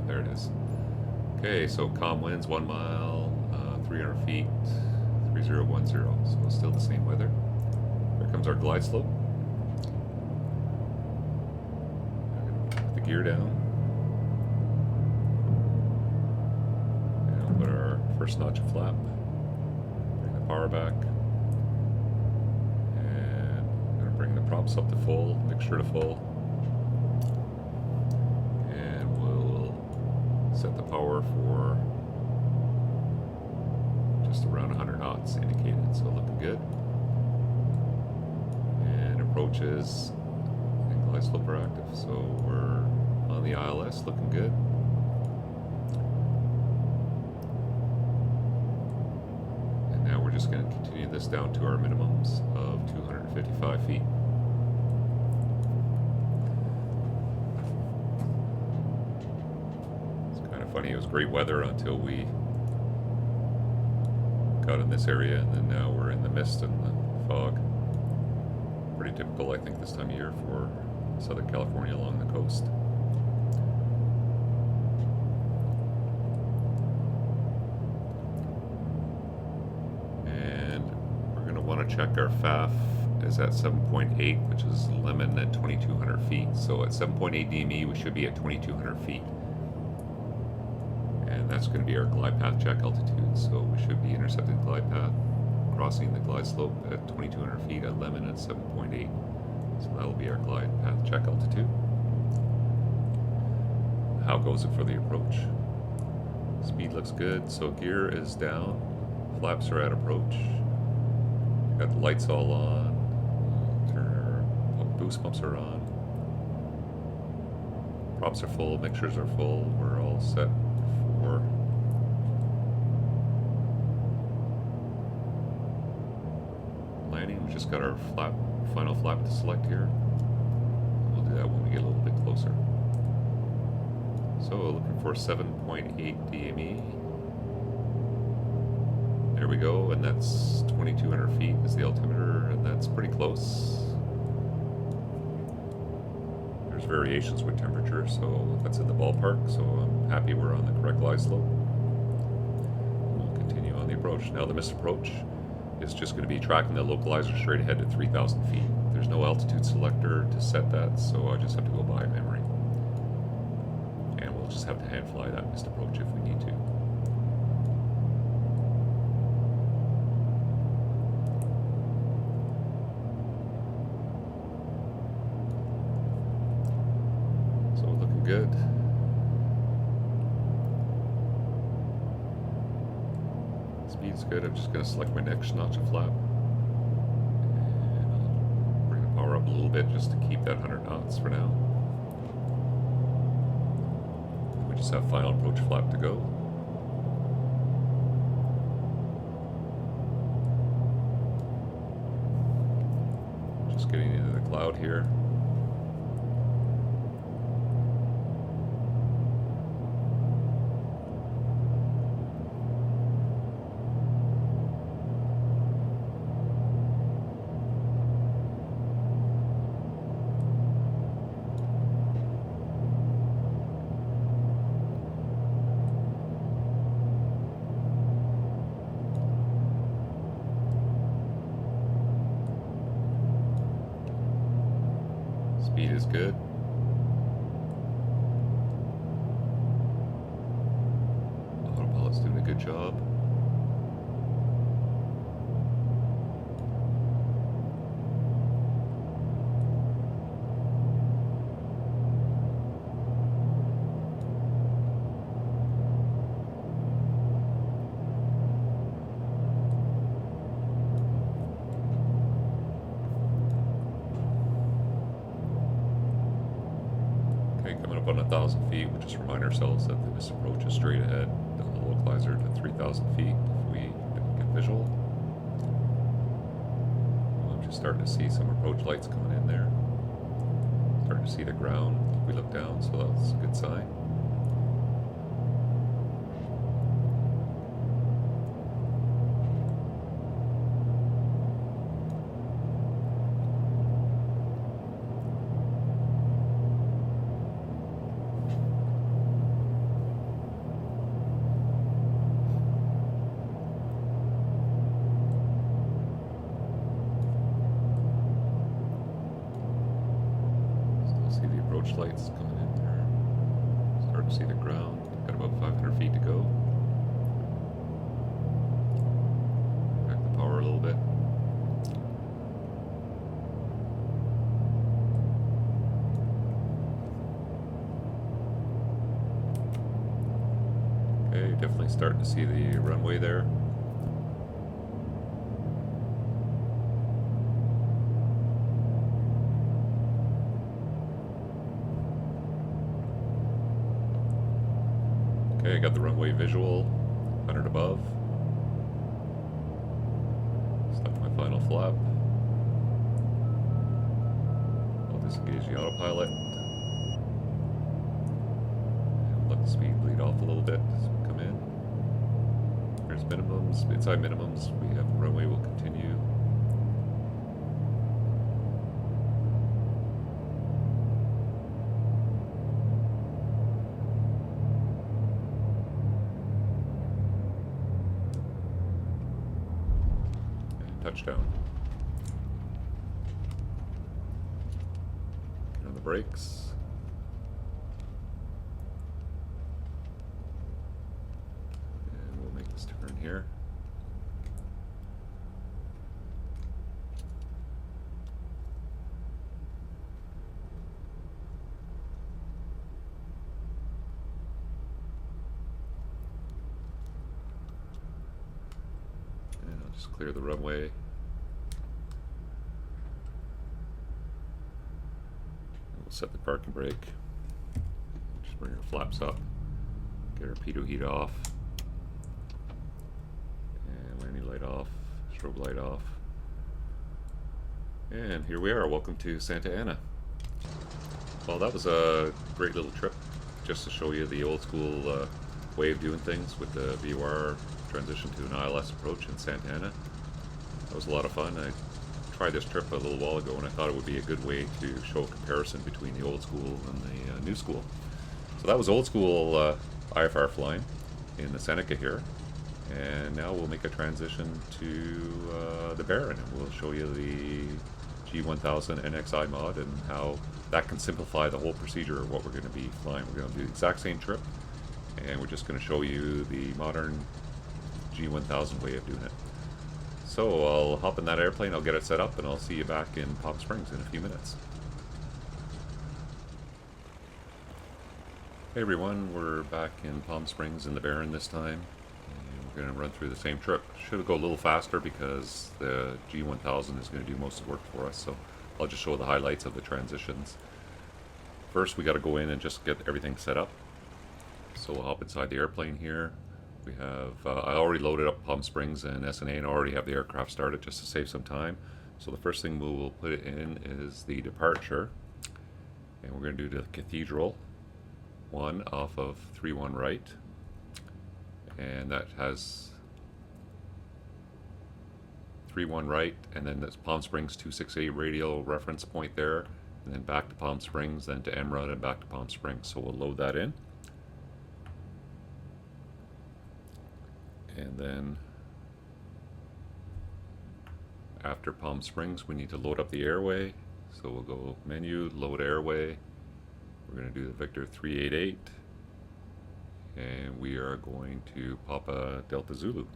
There it is. Okay, so calm winds, 1 mile, 300 feet, 3010. So it's still the same weather. Here comes our glide slope. Put the gear down. And I'll put our first notch of flap. Bring the power back. And I'm going to bring the props up to full, mixture to full. Set the power for just around 100 knots indicated, so looking good. And approaches and glide slope are active, so we're on the ILS, looking good. just going to continue this down to our minimums of 255 feet. It's kind of funny, it was great weather until we got in this area, and then now we're in the mist and the fog. Pretty typical, I think, this time of year for Southern California along the coast. Check our FAF is at 7.8, which is limit at 2,200 feet. So at 7.8 DME, we should be at 2,200 feet. And that's going to be our glide path check altitude. So we should be intercepting the glide path, crossing the glide slope at 2,200 feet at limit at 7.8. So that'll be our glide path check altitude. How goes it for the approach? Speed looks good. So gear is down. Flaps are at approach. Got the lights all on. Boost pumps are on. Props are full. Mixtures are full. We're all set for landing. We just got our final flap to select here. We'll do that when we get a little bit closer. So looking for 7.8 DME. There we go, and that's 2,200 feet is the altimeter, and that's pretty close. There's variations with temperature, so that's in the ballpark, so I'm happy we're on the correct glide slope. We'll continue on the approach. Now the missed approach is just going to be tracking the localizer straight ahead to 3,000 feet. There's no altitude selector to set that, so I just have to go by memory. And we'll just have to hand fly that missed approach if we need to. Good. Speed's good. I'm just going to select my next notch of flap. And I'll bring the power up a little bit just to keep that 100 knots for now. We just have final approach flap to go. Just getting into the cloud here. Speed is good. Autopilot's doing a good job. Coming up on 1,000 feet, we'll just remind ourselves that this approach is straight ahead down the localizer to 3,000 feet if we get visual. I'm just starting to see some approach lights coming in there. Starting to see the ground if we look down, so that's a good sign. Lights coming in there. Starting to see the ground. Got about 500 feet to go. Back the power a little bit. Okay, definitely starting to see the runway there. Okay, I got the runway visual, 100 above. Final flap. I'll disengage the autopilot. And let the speed bleed off a little bit as we come in. There's minimums. Inside minimums, we have the runway will continue. Touchdown. Get on the brakes. And we'll make this turn here. And I'll just clear the runway. Set the parking brake. Just bring our flaps up. Get our pitot heat off. And landing light off. Strobe light off. And here we are. Welcome to Santa Ana. Well, that was a great little trip just to show you the old school way of doing things with the VOR transition to an ILS approach in Santa Ana. That was a lot of fun. I tried this trip a little while ago and I thought it would be a good way to show a comparison between the old school and the new school. So that was old school IFR flying in the Seneca here, and now we'll make a transition to the Baron, and we'll show you the G1000 NXi mod and how that can simplify the whole procedure of what we're going to be flying. We're going to do the exact same trip, and we're just going to show you the modern G1000 way of doing it. So I'll hop in that airplane, I'll get it set up, and I'll see you back in Palm Springs in a few minutes. Hey everyone, we're back in Palm Springs in the Baron this time, and we're going to run through the same trip. Should go a little faster because the G1000 is going to do most of the work for us, so I'll just show the highlights of the transitions. First we got to go in and just get everything set up. So we'll hop inside the airplane here. We have, I already loaded up Palm Springs and SNA and already have the aircraft started just to save some time. So the first thing we'll put it in is the departure. And we're going to do the Cathedral 1 off of 31 right. And that has 31 right, and then that's Palm Springs 268 radial reference point there. And then back to Palm Springs, then to Emerald, and back to Palm Springs. So we'll load that in. And then after Palm Springs, we need to load up the Airway. So we'll go menu, load Airway. We're going to do the Victor 388. And we are going to Papa Delta Zulu.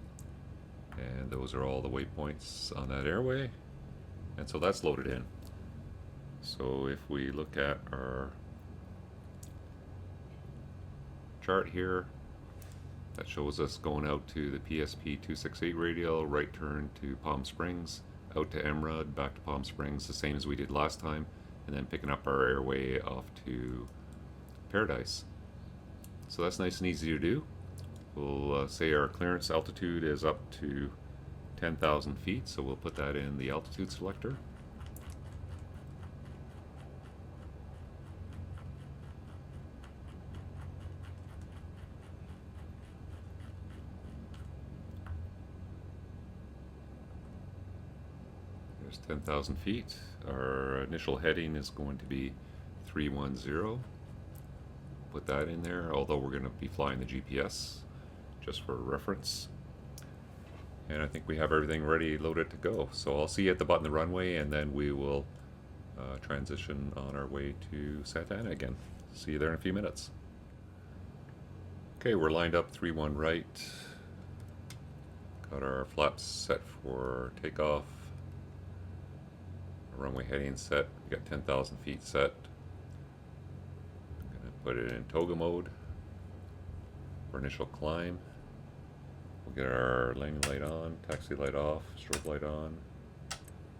And those are all the waypoints on that Airway. And so that's loaded in. So if we look at our chart here, that shows us going out to the PSP 268 radial, right turn to Palm Springs, out to Emerald, back to Palm Springs, the same as we did last time, and then picking up our airway off to Paradise. So that's nice and easy to do. We'll say our clearance altitude is up to 10,000 feet, so we'll put that in the altitude selector. There's 10,000 feet. Our initial heading is going to be 310. Put that in there, although we're going to be flying the GPS just for reference. And I think we have everything ready, loaded to go. So I'll see you at the button of the runway, and then we will transition on our way to Santa Ana again. See you there in a few minutes. Okay, we're lined up 3-1 right. Got our flaps set for takeoff. Our runway heading set. We got 10,000 feet set. I'm going to put it in toga mode for initial climb. We'll get our landing light on, taxi light off, strobe light on,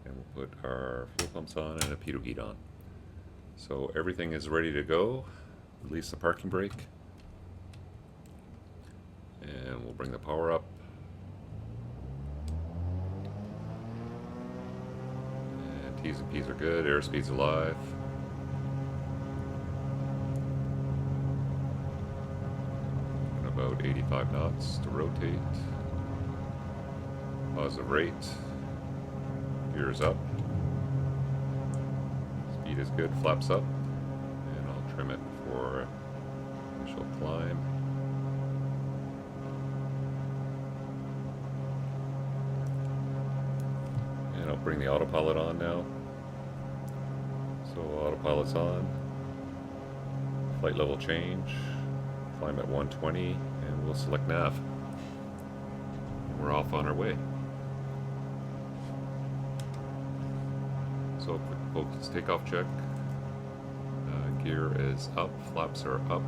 and we'll put our fuel pumps on and a pitot heat on. So everything is ready to go. Release the parking brake, and we'll bring the power up. T's and P's are good. Airspeed's alive. And about 85 knots to rotate. Positive rate. Gears up. Speed is good. Flaps up. And I'll trim it for initial climb. And I'll bring the autopilot on now. So autopilot's on. Flight level change. Climb at 120, and we'll select nav. And we're off on our way. So quick focus takeoff check. Gear is up, flaps are up.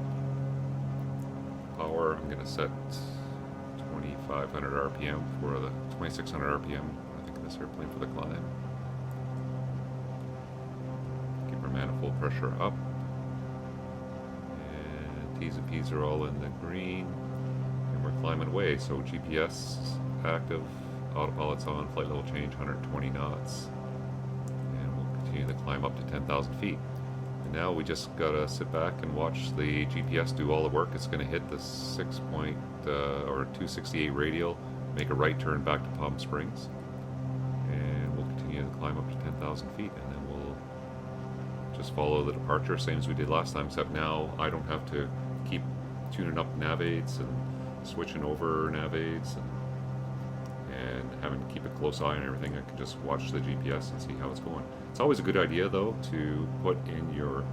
Power, I'm going to set 2500 RPM for the 2600 RPM. This airplane for the climb. Keep our manifold pressure up. And T's and P's are all in the green. And we're climbing away. So GPS active, autopilot's on, flight level change 120 knots. And we'll continue the climb up to 10,000 feet. And now we just gotta sit back and watch the GPS do all the work. It's gonna hit the 268 radial, make a right turn back to Palm Springs. And climb up to 10,000 feet, and then we'll just follow the departure, same as we did last time, except now I don't have to keep tuning up nav aids and switching over nav aids and having to keep a close eye on everything. I can just watch the GPS and see how it's going. It's always a good idea though to put in your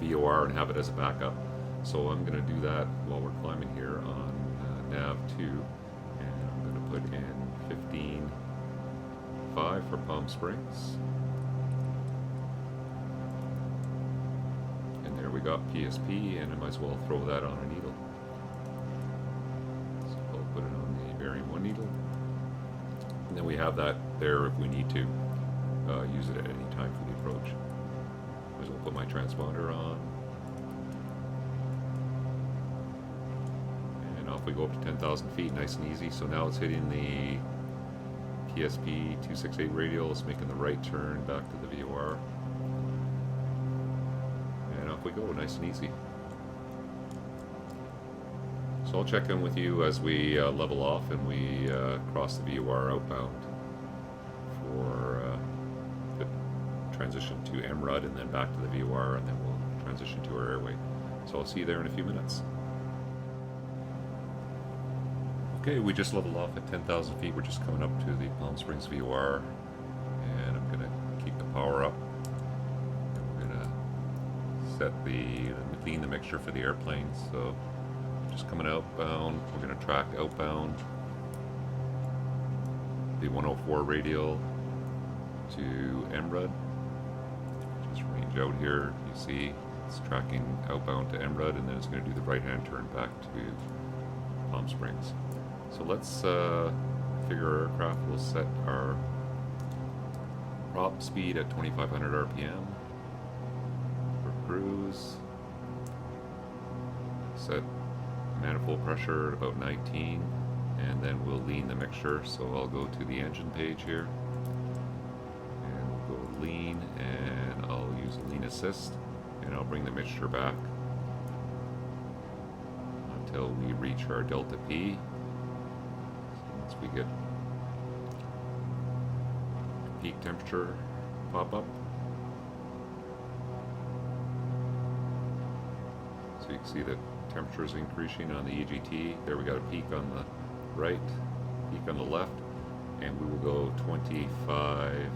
VOR and have it as a backup. So I'm going to do that while we're climbing here on nav 2, and I'm going to put in 15.5 for Palm Springs. And there we got PSP, and I might as well throw that on a needle. So I'll put it on the bearing 1 needle. And then we have that there if we need to use it at any time for the approach. Might as well put my transponder on. And off we go up to 10,000 feet, nice and easy. So now it's hitting the PSP 268 radial, is making the right turn back to the VOR. And off we go, nice and easy. So I'll check in with you as we level off and we cross the VOR outbound for the transition to MRUD and then back to the VOR, and then we'll transition to our airway. So I'll see you there in a few minutes. Okay, we just leveled off at 10,000 feet. We're just coming up to the Palm Springs VOR, and I'm going to keep the power up. And we're going to clean the mixture for the airplane. So just coming outbound, we're going to track outbound the 104 radial to MRUD. Just range out here, you see it's tracking outbound to MRUD, and then it's going to do the right hand turn back to Palm Springs. So let's figure our aircraft. We'll set our prop speed at 2500 RPM for cruise. Set manifold pressure at about 19, and then we'll lean the mixture. So I'll go to the engine page here, and we'll go lean, and I'll use a lean assist, and I'll bring the mixture back until we reach our delta P. Once we get peak temperature pop up, so you can see that temperature is increasing on the EGT. There we got a peak on the right, peak on the left, and we will go 25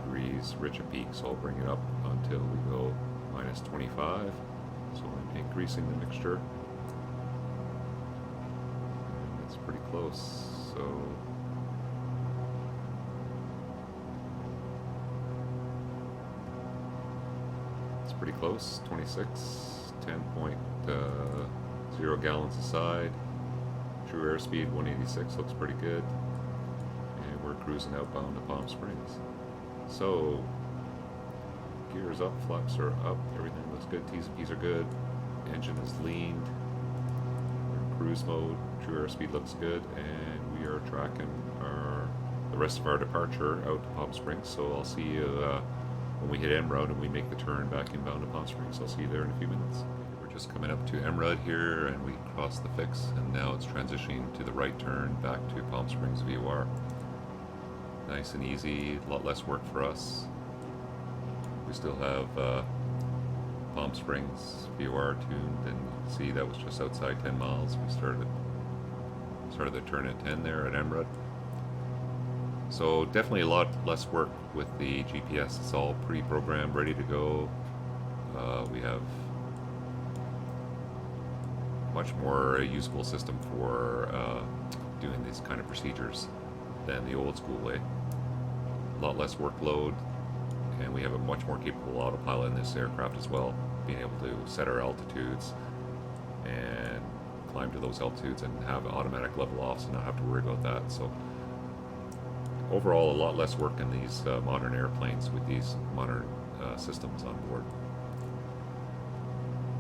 degrees rich of peak. So I'll bring it up until we go minus 25. So I'm increasing the mixture. And it's pretty close. So it's pretty close. 26, 10.0 gallons a side. True airspeed 186, looks pretty good. And we're cruising outbound to Palm Springs. So gears up, flaps are up, everything looks good, T's and P's are good, engine is leaned, we're in cruise mode, true airspeed looks good, and we are tracking our the rest of our departure out to Palm Springs. So I'll see you when we hit Emerald and we make the turn back inbound to Palm Springs. I'll see you there in a few minutes. We're just coming up to Emerald here, and we crossed the fix, and now it's transitioning to the right turn back to Palm Springs VOR. Nice and easy, a lot less work for us. We still have Palm Springs VOR tuned, and you can see that was just outside 10 miles. We started the turn at 10 there at Emerald. So definitely a lot less work with the GPS. It's all pre-programmed, ready to go. We have much more usable system for doing these kind of procedures than the old school way. A lot less workload, and we have a much more capable autopilot in this aircraft as well, being able to set our altitudes and climb to those altitudes and have automatic level offs and not have to worry about that. So overall, a lot less work in these modern airplanes with these modern systems on board.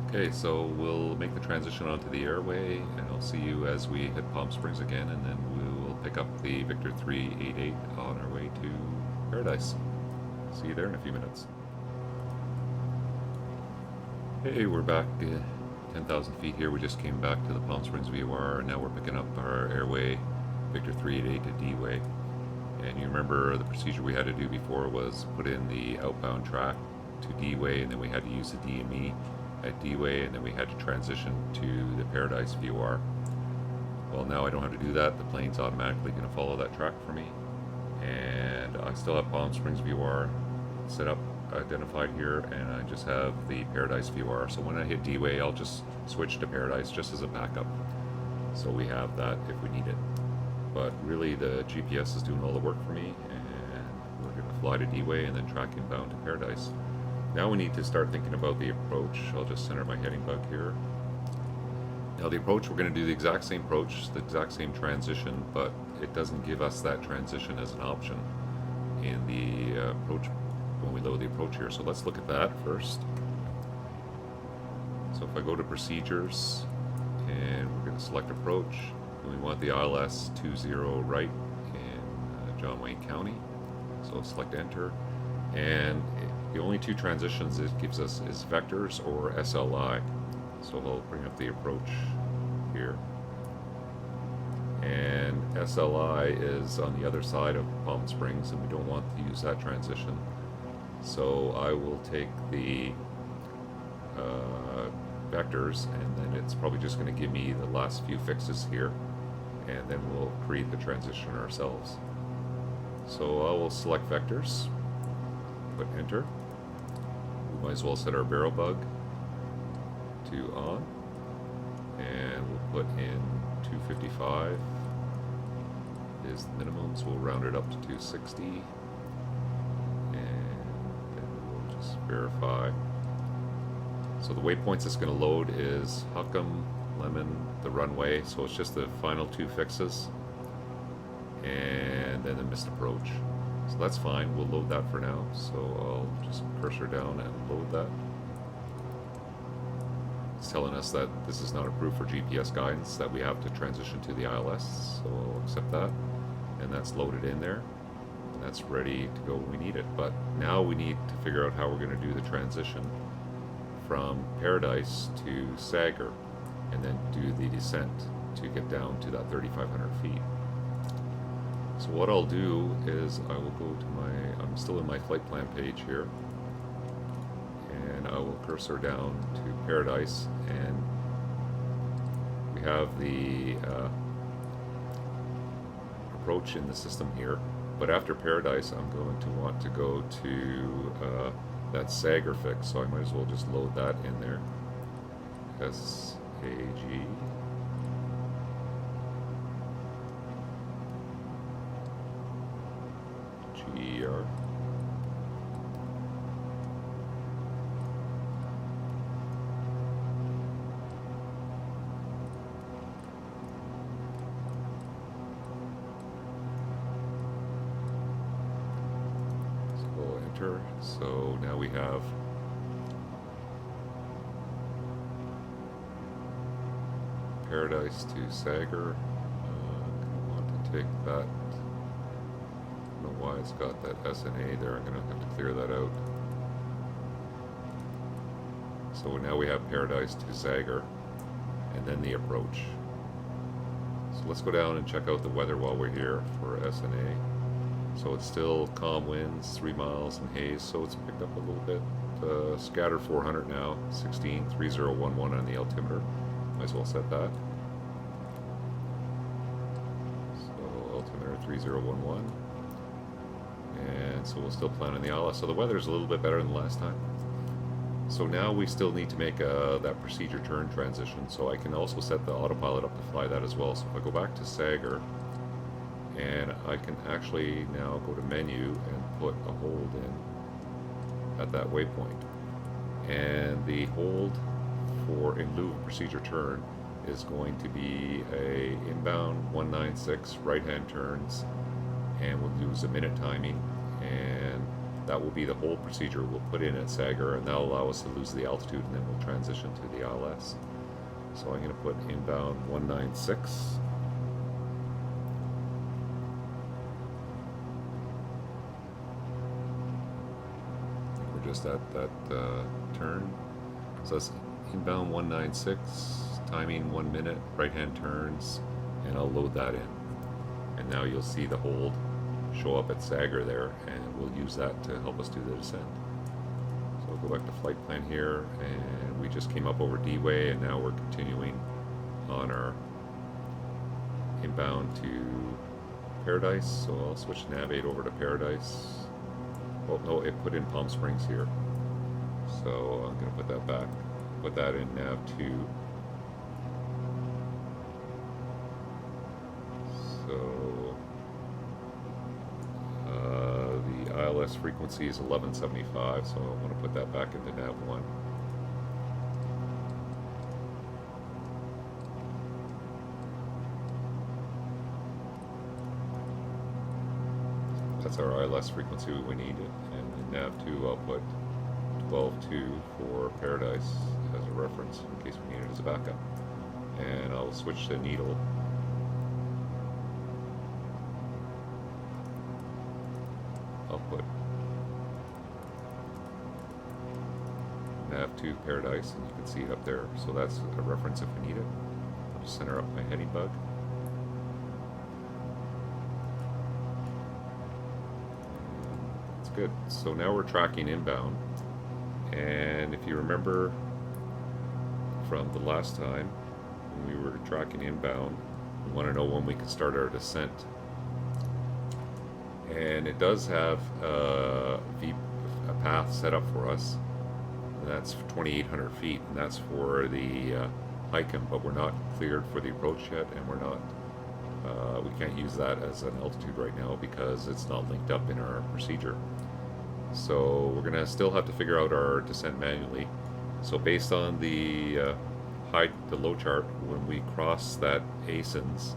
Okay, so we'll make the transition onto the Airway, and I'll see you as we hit Palm Springs again, and then we will pick up the Victor 388 on our way to Paradise. See you there in a few minutes. Hey, we're back 10,000 feet here. We just came back to the Palm Springs VOR, and now we're picking up our Airway Victor 388 to D-Way. And you remember the procedure we had to do before was put in the outbound track to D-Way, and then we had to use the DME at D-Way, and then we had to transition to the Paradise VOR. Well, now I don't have to do that. The plane's automatically going to follow that track for me. And I still have Palm Springs VOR set up, identified here, and I just have the Paradise VOR. So when I hit D-Way, I'll just switch to Paradise just as a backup. So we have that if we need it. But really the GPS is doing all the work for me, and we're going to fly to D-Way and then track inbound to Paradise. Now we need to start thinking about the approach. I'll just center my heading bug here. Now the approach, we're going to do the exact same approach, the exact same transition, but it doesn't give us that transition as an option in the approach when we load the approach here. So let's look at that first. So if I go to procedures, and we're going to select approach, and we want the ILS 20 right in John Wayne County. So select enter, and the only two transitions it gives us is vectors or SLI. So I'll bring up the approach here. And SLI is on the other side of Palm Springs, and we don't want to use that transition. So I will take the vectors, and then it's probably just going to give me the last few fixes here, and then we'll create the transition ourselves. So I will select vectors, put enter. We might as well set our barrel bug to on, and we'll put in 255 is the minimum, so we'll round it up to 260, and then we'll just verify. So the waypoints it's going to load is Huckham, Lemon, the runway, so it's just the final two fixes, and then the missed approach. So that's fine, we'll load that for now. So I'll just cursor down and load that. It's telling us that this is not approved for GPS guidance, that we have to transition to the ILS, so I'll accept that. And that's loaded in there, and that's ready to go when we need it. But now we need to figure out how we're going to do the transition from Paradise to Sagar, and then do the descent to get down to that 3,500 feet. So what I'll do is I will go to I'm still in my flight plan page here, and I will cursor down to Paradise, and we have the approach in the system here. But after Paradise, I'm going to want to go to that Sagar fix, so I might as well just load that in there. SAG. GER. So we'll enter. So now we have Paradise to Sagar. I want to take that don't know why it's got that SNA there. I'm going to have to clear that out. So now we have Paradise to Sagar, and then the approach. So let's go down and check out the weather while we're here for SNA. So it's still calm winds, 3 miles and haze, so it's picked up a little bit. Scattered 400 now, 163011 on the altimeter. Might as well set that. So altimeter 3011. And so we'll still plan on the ILS. So the weather is a little bit better than last time. So now we still need to make that procedure turn transition. So I can also set the autopilot up to fly that as well. So if I go back to Sagar, and I can actually now go to menu and put a hold in at that waypoint. And the hold for in lieu of procedure turn is going to be a inbound 196 right-hand turns, and we'll use a minute timing, and that will be the whole procedure we'll put in at Sagar, and that'll allow us to lose the altitude, and then we'll transition to the ILS. So I'm going to put inbound 196. We're just at that turn. So that's inbound 196, timing 1 minute, right-hand turns, and I'll load that in. And now you'll see the hold show up at Sagar there, and we'll use that to help us do the descent. So we'll go back to flight plan here, and we just came up over D-Way, and now we're continuing on our inbound to Paradise. So I'll switch navigate over to Paradise. Well, no, it put in Palm Springs here. So I'm going to put that back, put that in nav 2. So the ILS frequency is 1175, so I want to put that back into nav 1. That's our ILS frequency we need it. And in nav 2 I'll put 12.2 for Paradise as a reference in case we need it as a backup. And I'll switch to needle. I'll put nav 2 Paradise, and you can see it up there. So that's a reference if we need it. I'll just center up my heading bug. That's good. So now we're tracking inbound. And if you remember from the last time when we were tracking inbound, we want to know when we can start our descent. And it does have a path set up for us, and that's 2,800 feet, and that's for the hike-in, but we're not cleared for the approach yet, and we're not, we can't use that as an altitude right now because it's not linked up in our procedure. So we're going to still have to figure out our descent manually. So based on the low chart, when we cross that ASINS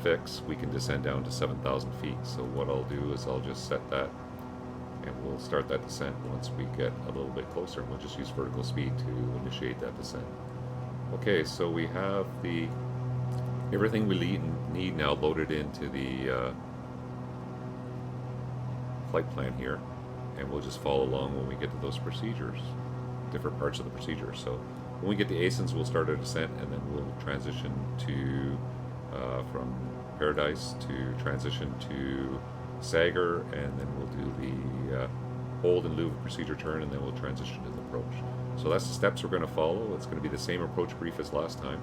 fix, we can descend down to 7,000 feet. So what I'll do is I'll just set that, and we'll start that descent once we get a little bit closer. We'll just use vertical speed to initiate that descent. Okay, so we have everything we need now loaded into the flight plan here, and we'll just follow along when we get to those procedures, different parts of the procedure. So when we get to ASINS, we'll start our descent, and then we'll transition to from Paradise to transition to Sagar, and then we'll do the hold in lieu of procedure turn, and then we'll transition to the approach. So that's the steps we're going to follow. It's going to be the same approach brief as last time.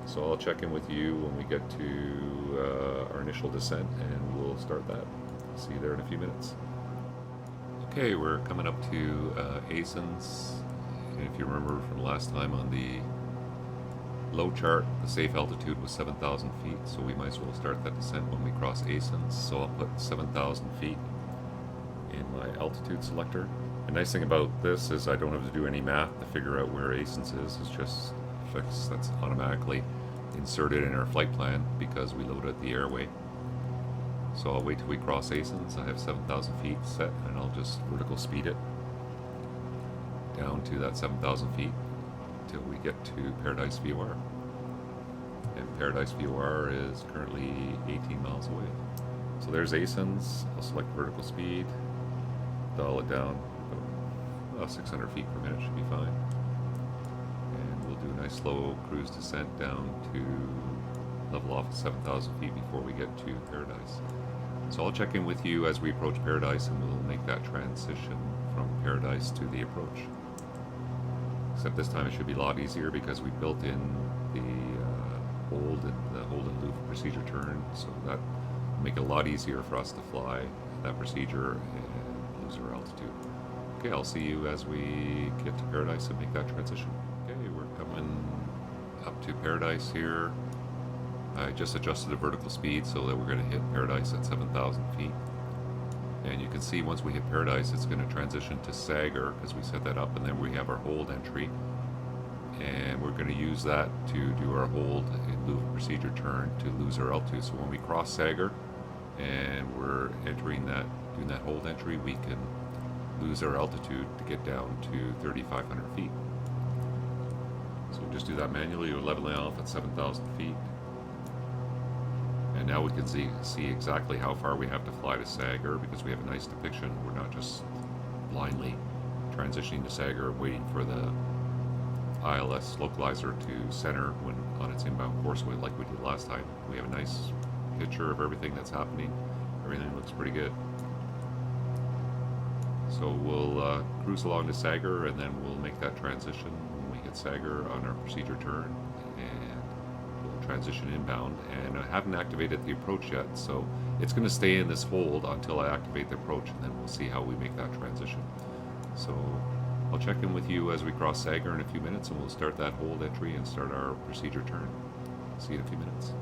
So I'll check in with you when we get to our initial descent, and we'll start that. See you there in a few minutes. Okay, we're coming up to ASINS, and if you remember from last time on the low chart, the safe altitude was 7,000 feet, so we might as well start that descent when we cross ASINS. So I'll put 7,000 feet in my altitude selector. The nice thing about this is I don't have to do any math to figure out where ASINS is. It's just fixed. That's automatically inserted in our flight plan because we loaded the Airway. So I'll wait till we cross ASINS. I have 7,000 feet set, and I'll just vertical speed it down to that 7,000 feet till we get to Paradise VOR. And Paradise VOR is currently 18 miles away. So there's ASINs. I'll select vertical speed, dial it down, about 600 feet per minute should be fine. And we'll do a nice slow cruise descent down to level off at 7,000 feet before we get to Paradise. So I'll check in with you as we approach Paradise, and we'll make that transition from Paradise to the approach. Except this time it should be a lot easier because we built in the hold and loop procedure turn, so that will make it a lot easier for us to fly that procedure and lose our altitude. Okay, I'll see you as we get to Paradise and make that transition. Okay, we're coming up to Paradise here. I just adjusted the vertical speed so that we're going to hit Paradise at 7,000 feet. And you can see once we hit Paradise, it's going to transition to Sagar because we set that up, and then we have our hold entry. And we're going to use that to do our hold and loop procedure turn to lose our altitude. So when we cross Sagar and we're doing that hold entry, we can lose our altitude to get down to 3,500 feet. So we'll just do that manually. We're leveling off at 7,000 feet. And now we can see exactly how far we have to fly to Sagar because we have a nice depiction. We're not just blindly transitioning to Sagar and waiting for the ILS localizer to center when on its inbound course like we did last time. We have a nice picture of everything that's happening. Everything looks pretty good. So we'll cruise along to Sagar, and then we'll make that transition when we hit Sagar on our procedure turn, and we'll transition inbound. And I haven't activated the approach yet, so it's going to stay in this hold until I activate the approach, and then we'll see how we make that transition. So I'll check in with you as we cross Sagar in a few minutes, and we'll start that hold entry and start our procedure turn. See you in a few minutes.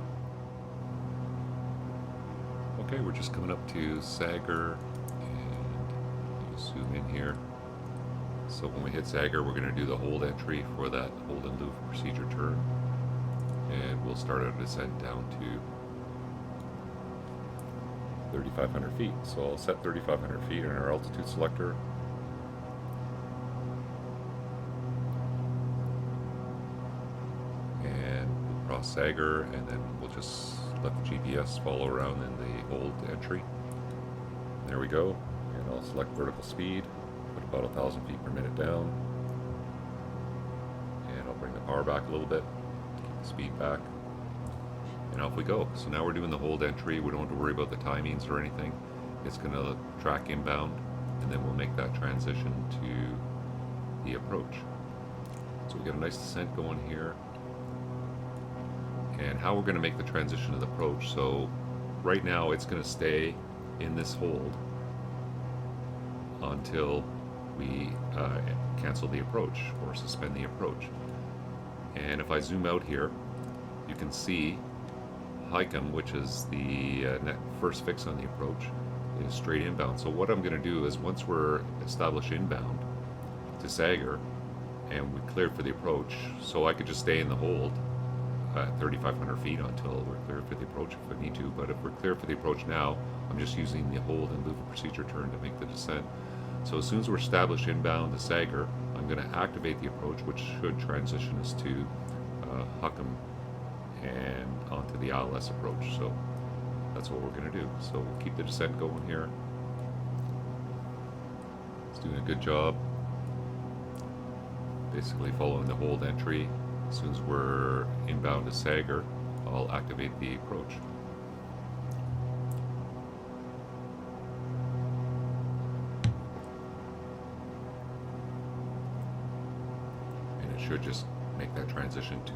Okay, we're just coming up to Sagar, and I'll zoom in here. So when we hit Sagar, we're going to do the hold entry for that hold and loop procedure turn, and we'll start our descent down to 3,500 feet. So I'll set 3,500 feet in our altitude selector. Cross Sagar, and then we'll just let the GPS follow around in the hold entry. There we go. And I'll select vertical speed, put about 1,000 feet per minute down, and I'll bring the power back a little bit, keep the speed back, and off we go. So now we're doing the hold entry. We don't have to worry about the timings or anything. It's going to track inbound, and then we'll make that transition to the approach. So we got a nice descent going here. And how we're going to make the transition to the approach. So right now it's going to stay in this hold until we cancel the approach or suspend the approach. And if I zoom out here, you can see Highcombe, which is the first fix on the approach, is straight inbound. So what I'm going to do is once we're established inbound to Sagar and we cleared for the approach, so I could just stay in the hold at 3,500 feet until we're clear for the approach if we need to. But if we're clear for the approach now, I'm just using the hold and loop procedure turn to make the descent. So as soon as we're established inbound to Sagar, I'm going to activate the approach, which should transition us to Highcombe and onto the ILS approach. So that's what we're going to do. So we'll keep the descent going here. It's doing a good job. Basically following the hold entry. As soon as we're inbound to Sagar, I'll activate the approach. And it should just make that transition to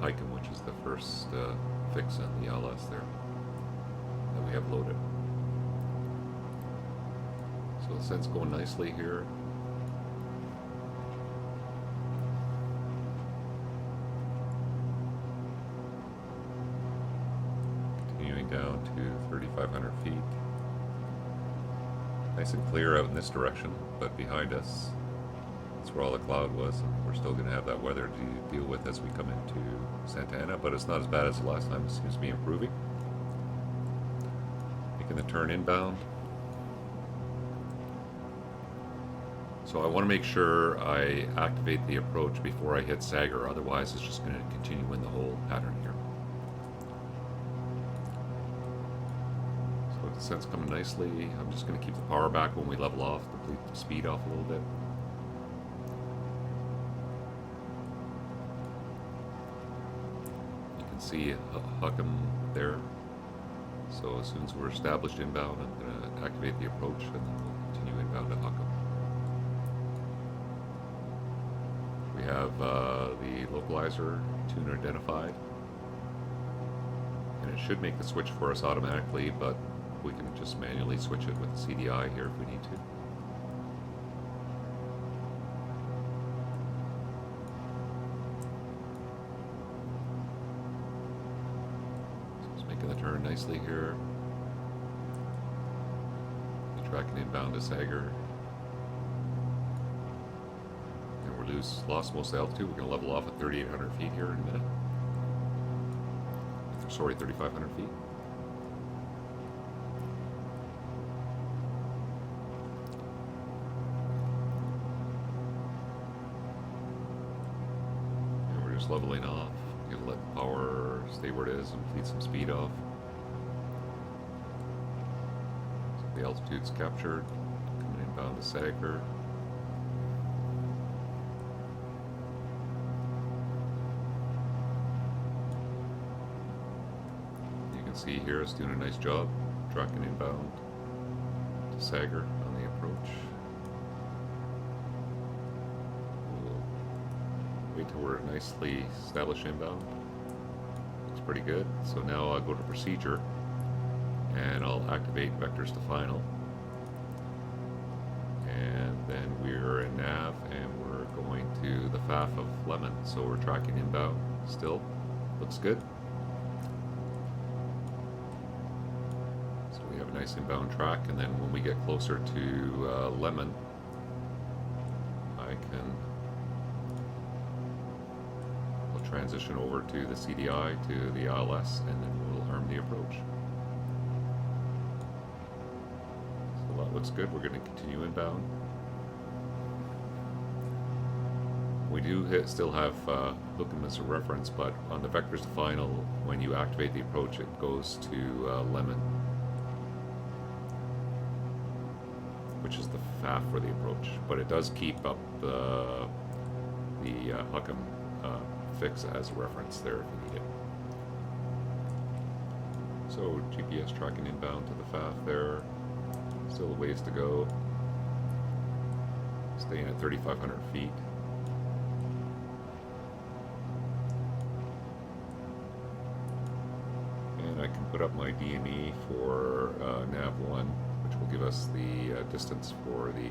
Highcombe, which is the first fix on the ILS there that we have loaded. So the descent's going nicely here. Down to 3,500 feet. Nice and clear out in this direction, but behind us, that's where all the cloud was, and we're still going to have that weather to deal with as we come into Santa Ana, but it's not as bad as the last time. It seems to be improving. Making the turn inbound. So I want to make sure I activate the approach before I hit Sagar, otherwise it's just going to continue in the whole pattern here. Descent's coming nicely. I'm just going to keep the power back when we level off, deplete the speed off a little bit. You can see Huckham there. So as soon as we're established inbound, I'm going to activate the approach and then we'll continue inbound to Huckham. We have the localizer tuner identified. And it should make the switch for us automatically, but we can just manually switch it with the CDI here if we need to. So it's making the turn nicely here. Tracking inbound to Sager. And we're lost most altitude. We're going to level off at 3,800 feet here in a minute. Sorry, 3,500 feet. And we're just leveling off. You're going to let the power stay where it is and bleed some speed off. So the altitude's captured. Coming inbound to Sager. See here, it's doing a nice job tracking inbound to Sager on the approach. We'll wait till we're nicely established inbound. Looks pretty good. So now I'll go to procedure and I'll activate vectors to final. And then we're in nav and we're going to the FAF of Lemon. So we're tracking inbound still. Looks good. Nice inbound track, and then when we get closer to Lemon, we'll transition over to the CDI to the ILS, and then we'll arm the approach. So that looks good. We're going to continue inbound. We do still have Hookham as a reference, but on the vectors to final, when you activate the approach, it goes to Lemon, which is the FAF for the approach, but it does keep up the Huckham fix as a reference there if you need it. So GPS tracking inbound to the FAF there. Still a ways to go. Staying at 3,500 feet. And I can put up my DME for nav1. Which will give us the distance for the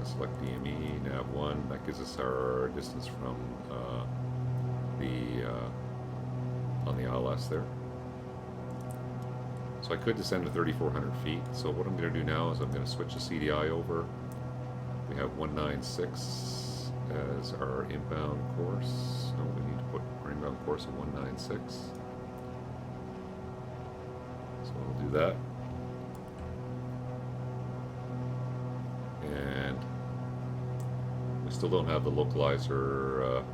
select DME nav1. That gives us our distance from on the ILS there. So I could descend to 3,400 feet. So what I'm going to do now is I'm going to switch the CDI over. We have 196 as our inbound course. No, we need to put our inbound course at 196. So we'll do that. And we still don't have the localizer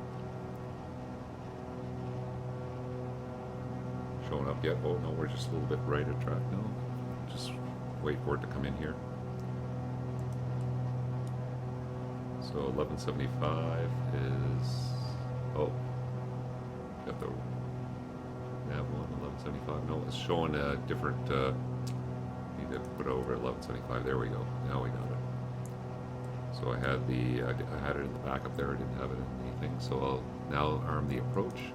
showing up yet. Oh no, we're just a little bit right of track now. Just wait for it to come in here. So 1175 is, oh, got the nav one, 1175. No, it's showing a different, need to put it over at 1175. There we go. Now we got it. So I had it in the backup there. I didn't have it in anything. So I'll now arm the approach.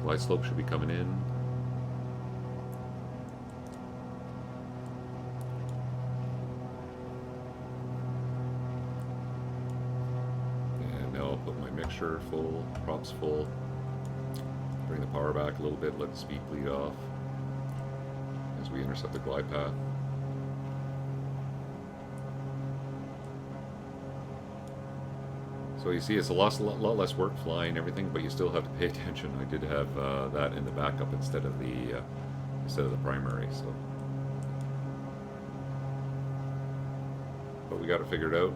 Glide slope should be coming in. And now I'll put my mixture full, props full. Bring the power back a little bit, let the speed bleed off as we intercept the glide path. So you see it's a lot less work flying everything, but you still have to pay attention. I did have that in the backup instead of the primary. So, but we got it figured out.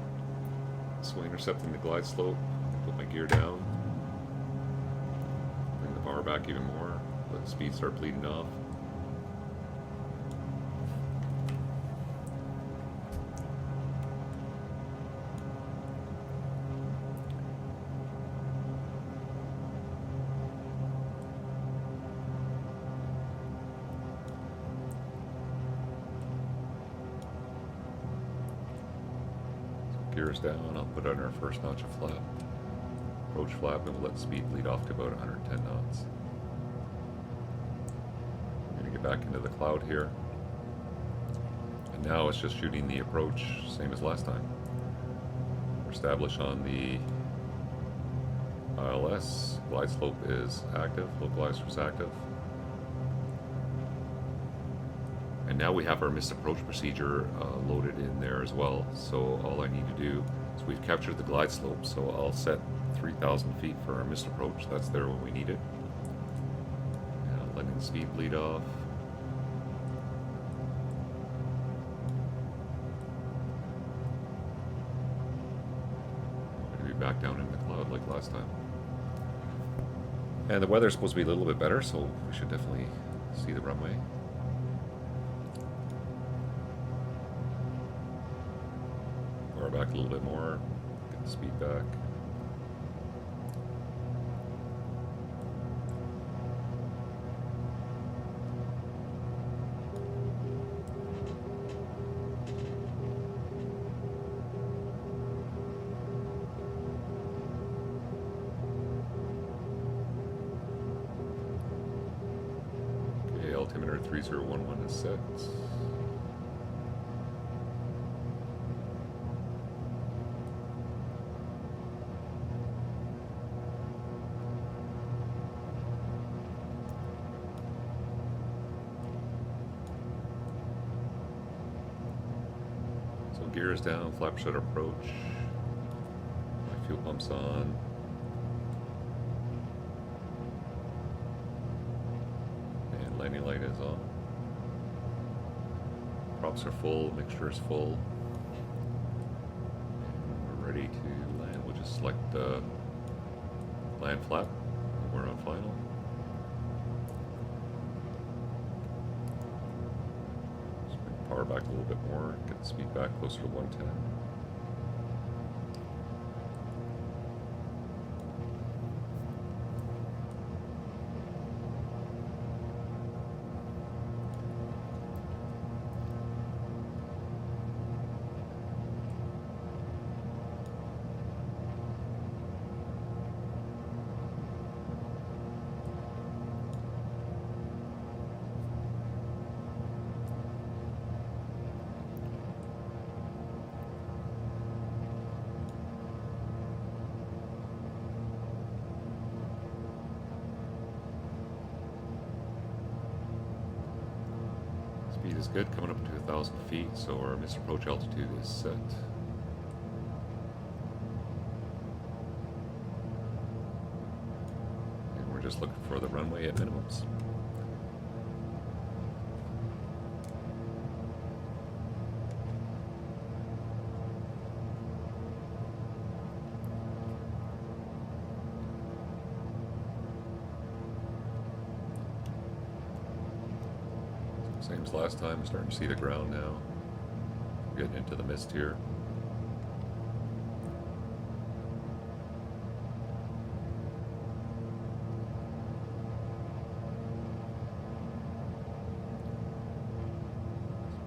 So intercepting the glide slope, put my gear down, bring the power back even more. Let the speed start bleeding off. Gears down, I'll put on our first notch of flap. Approach flap, and we'll let speed bleed off to about 110 knots. I'm going to get back into the cloud here. And now it's just shooting the approach, same as last time. We're established on the ILS. Glide slope is active, localizer is active. And now we have our missed approach procedure loaded in there as well. So all I need to do is we've captured the glide slope. So I'll set 3,000 feet for our missed approach. That's there when we need it. Now letting the speed bleed off. I'm going to be back down in the cloud like last time. And the weather's supposed to be a little bit better, so we should definitely see the runway. Back a little bit more, get the speed back. Okay, altimeter 3011 is set. Gears down, flap shut approach. My fuel pump's on. And landing light is on. Props are full, mixture is full. And we're ready to land. We'll just select land flap. We're on final. Power back a little bit more, get the speed back closer to 110. Speed is good, coming up to 1,000 feet, so our missed approach altitude is set. And we're just looking for the runway at minimums. Same as last time, we're starting to see the ground now. We're getting into the mist here.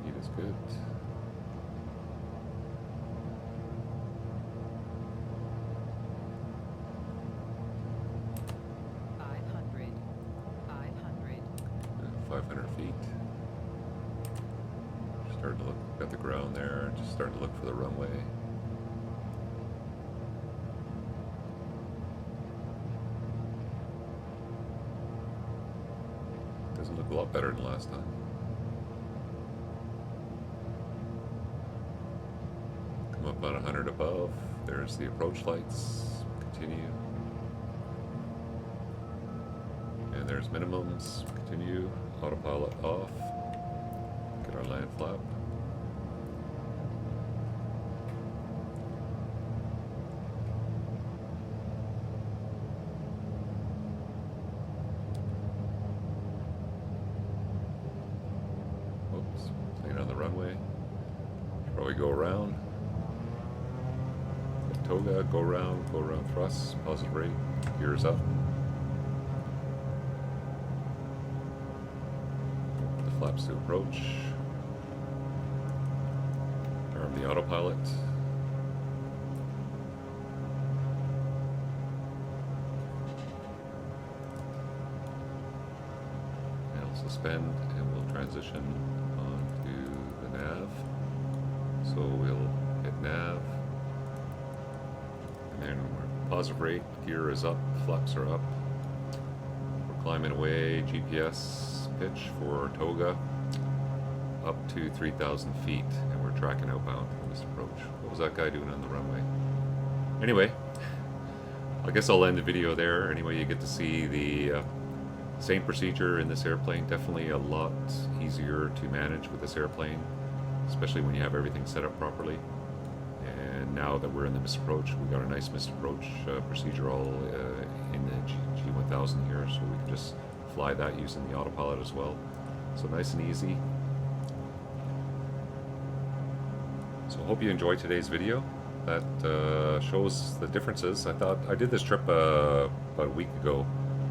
Speed is good. Starting to look at the ground there, just starting to look for the runway. Doesn't look a lot better than last time. Come up about 100 above. There's the approach lights. Continue. And there's minimums. Continue. Autopilot off. Get our land flap. go around. Toga, go around thrust, positive rate, gears up. The flaps to approach. Arm the autopilot. And I'll suspend and we'll transition onto the nav. So we'll hit nav. And we're positive rate, gear is up, flaps are up. We're climbing away, GPS pitch for Toga up to 3,000 feet, and we're tracking outbound from this approach. What was that guy doing on the runway? Anyway, I guess I'll end the video there. Anyway, you get to see the same procedure in this airplane. Definitely a lot easier to manage with this airplane, especially when you have everything set up properly. And now that we're in the missed approach, we got a nice missed approach procedure all in the G1000 here, so we can just fly that using the autopilot as well. So nice and easy. So hope you enjoyed today's video. That shows the differences. I thought I did this trip about a week ago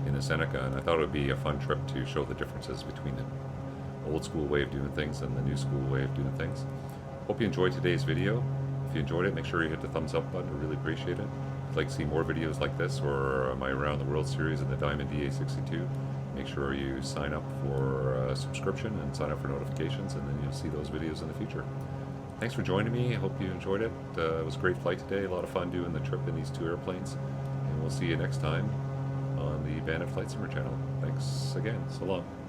in the Seneca, and I thought it would be a fun trip to show the differences between the old school way of doing things and the new school way of doing things. Hope you enjoyed today's video. If you enjoyed it, make sure you hit the thumbs up button. I really appreciate it. If you'd like to see more videos like this or my Around the World series in the Diamond DA62, make sure you sign up for a subscription and sign up for notifications, and then you'll see those videos in the future. Thanks for joining me. I hope you enjoyed it. It was a great flight today. A lot of fun doing the trip in these two airplanes. And we'll see you next time on the Bandit Flight Simmer channel. Thanks again. So long.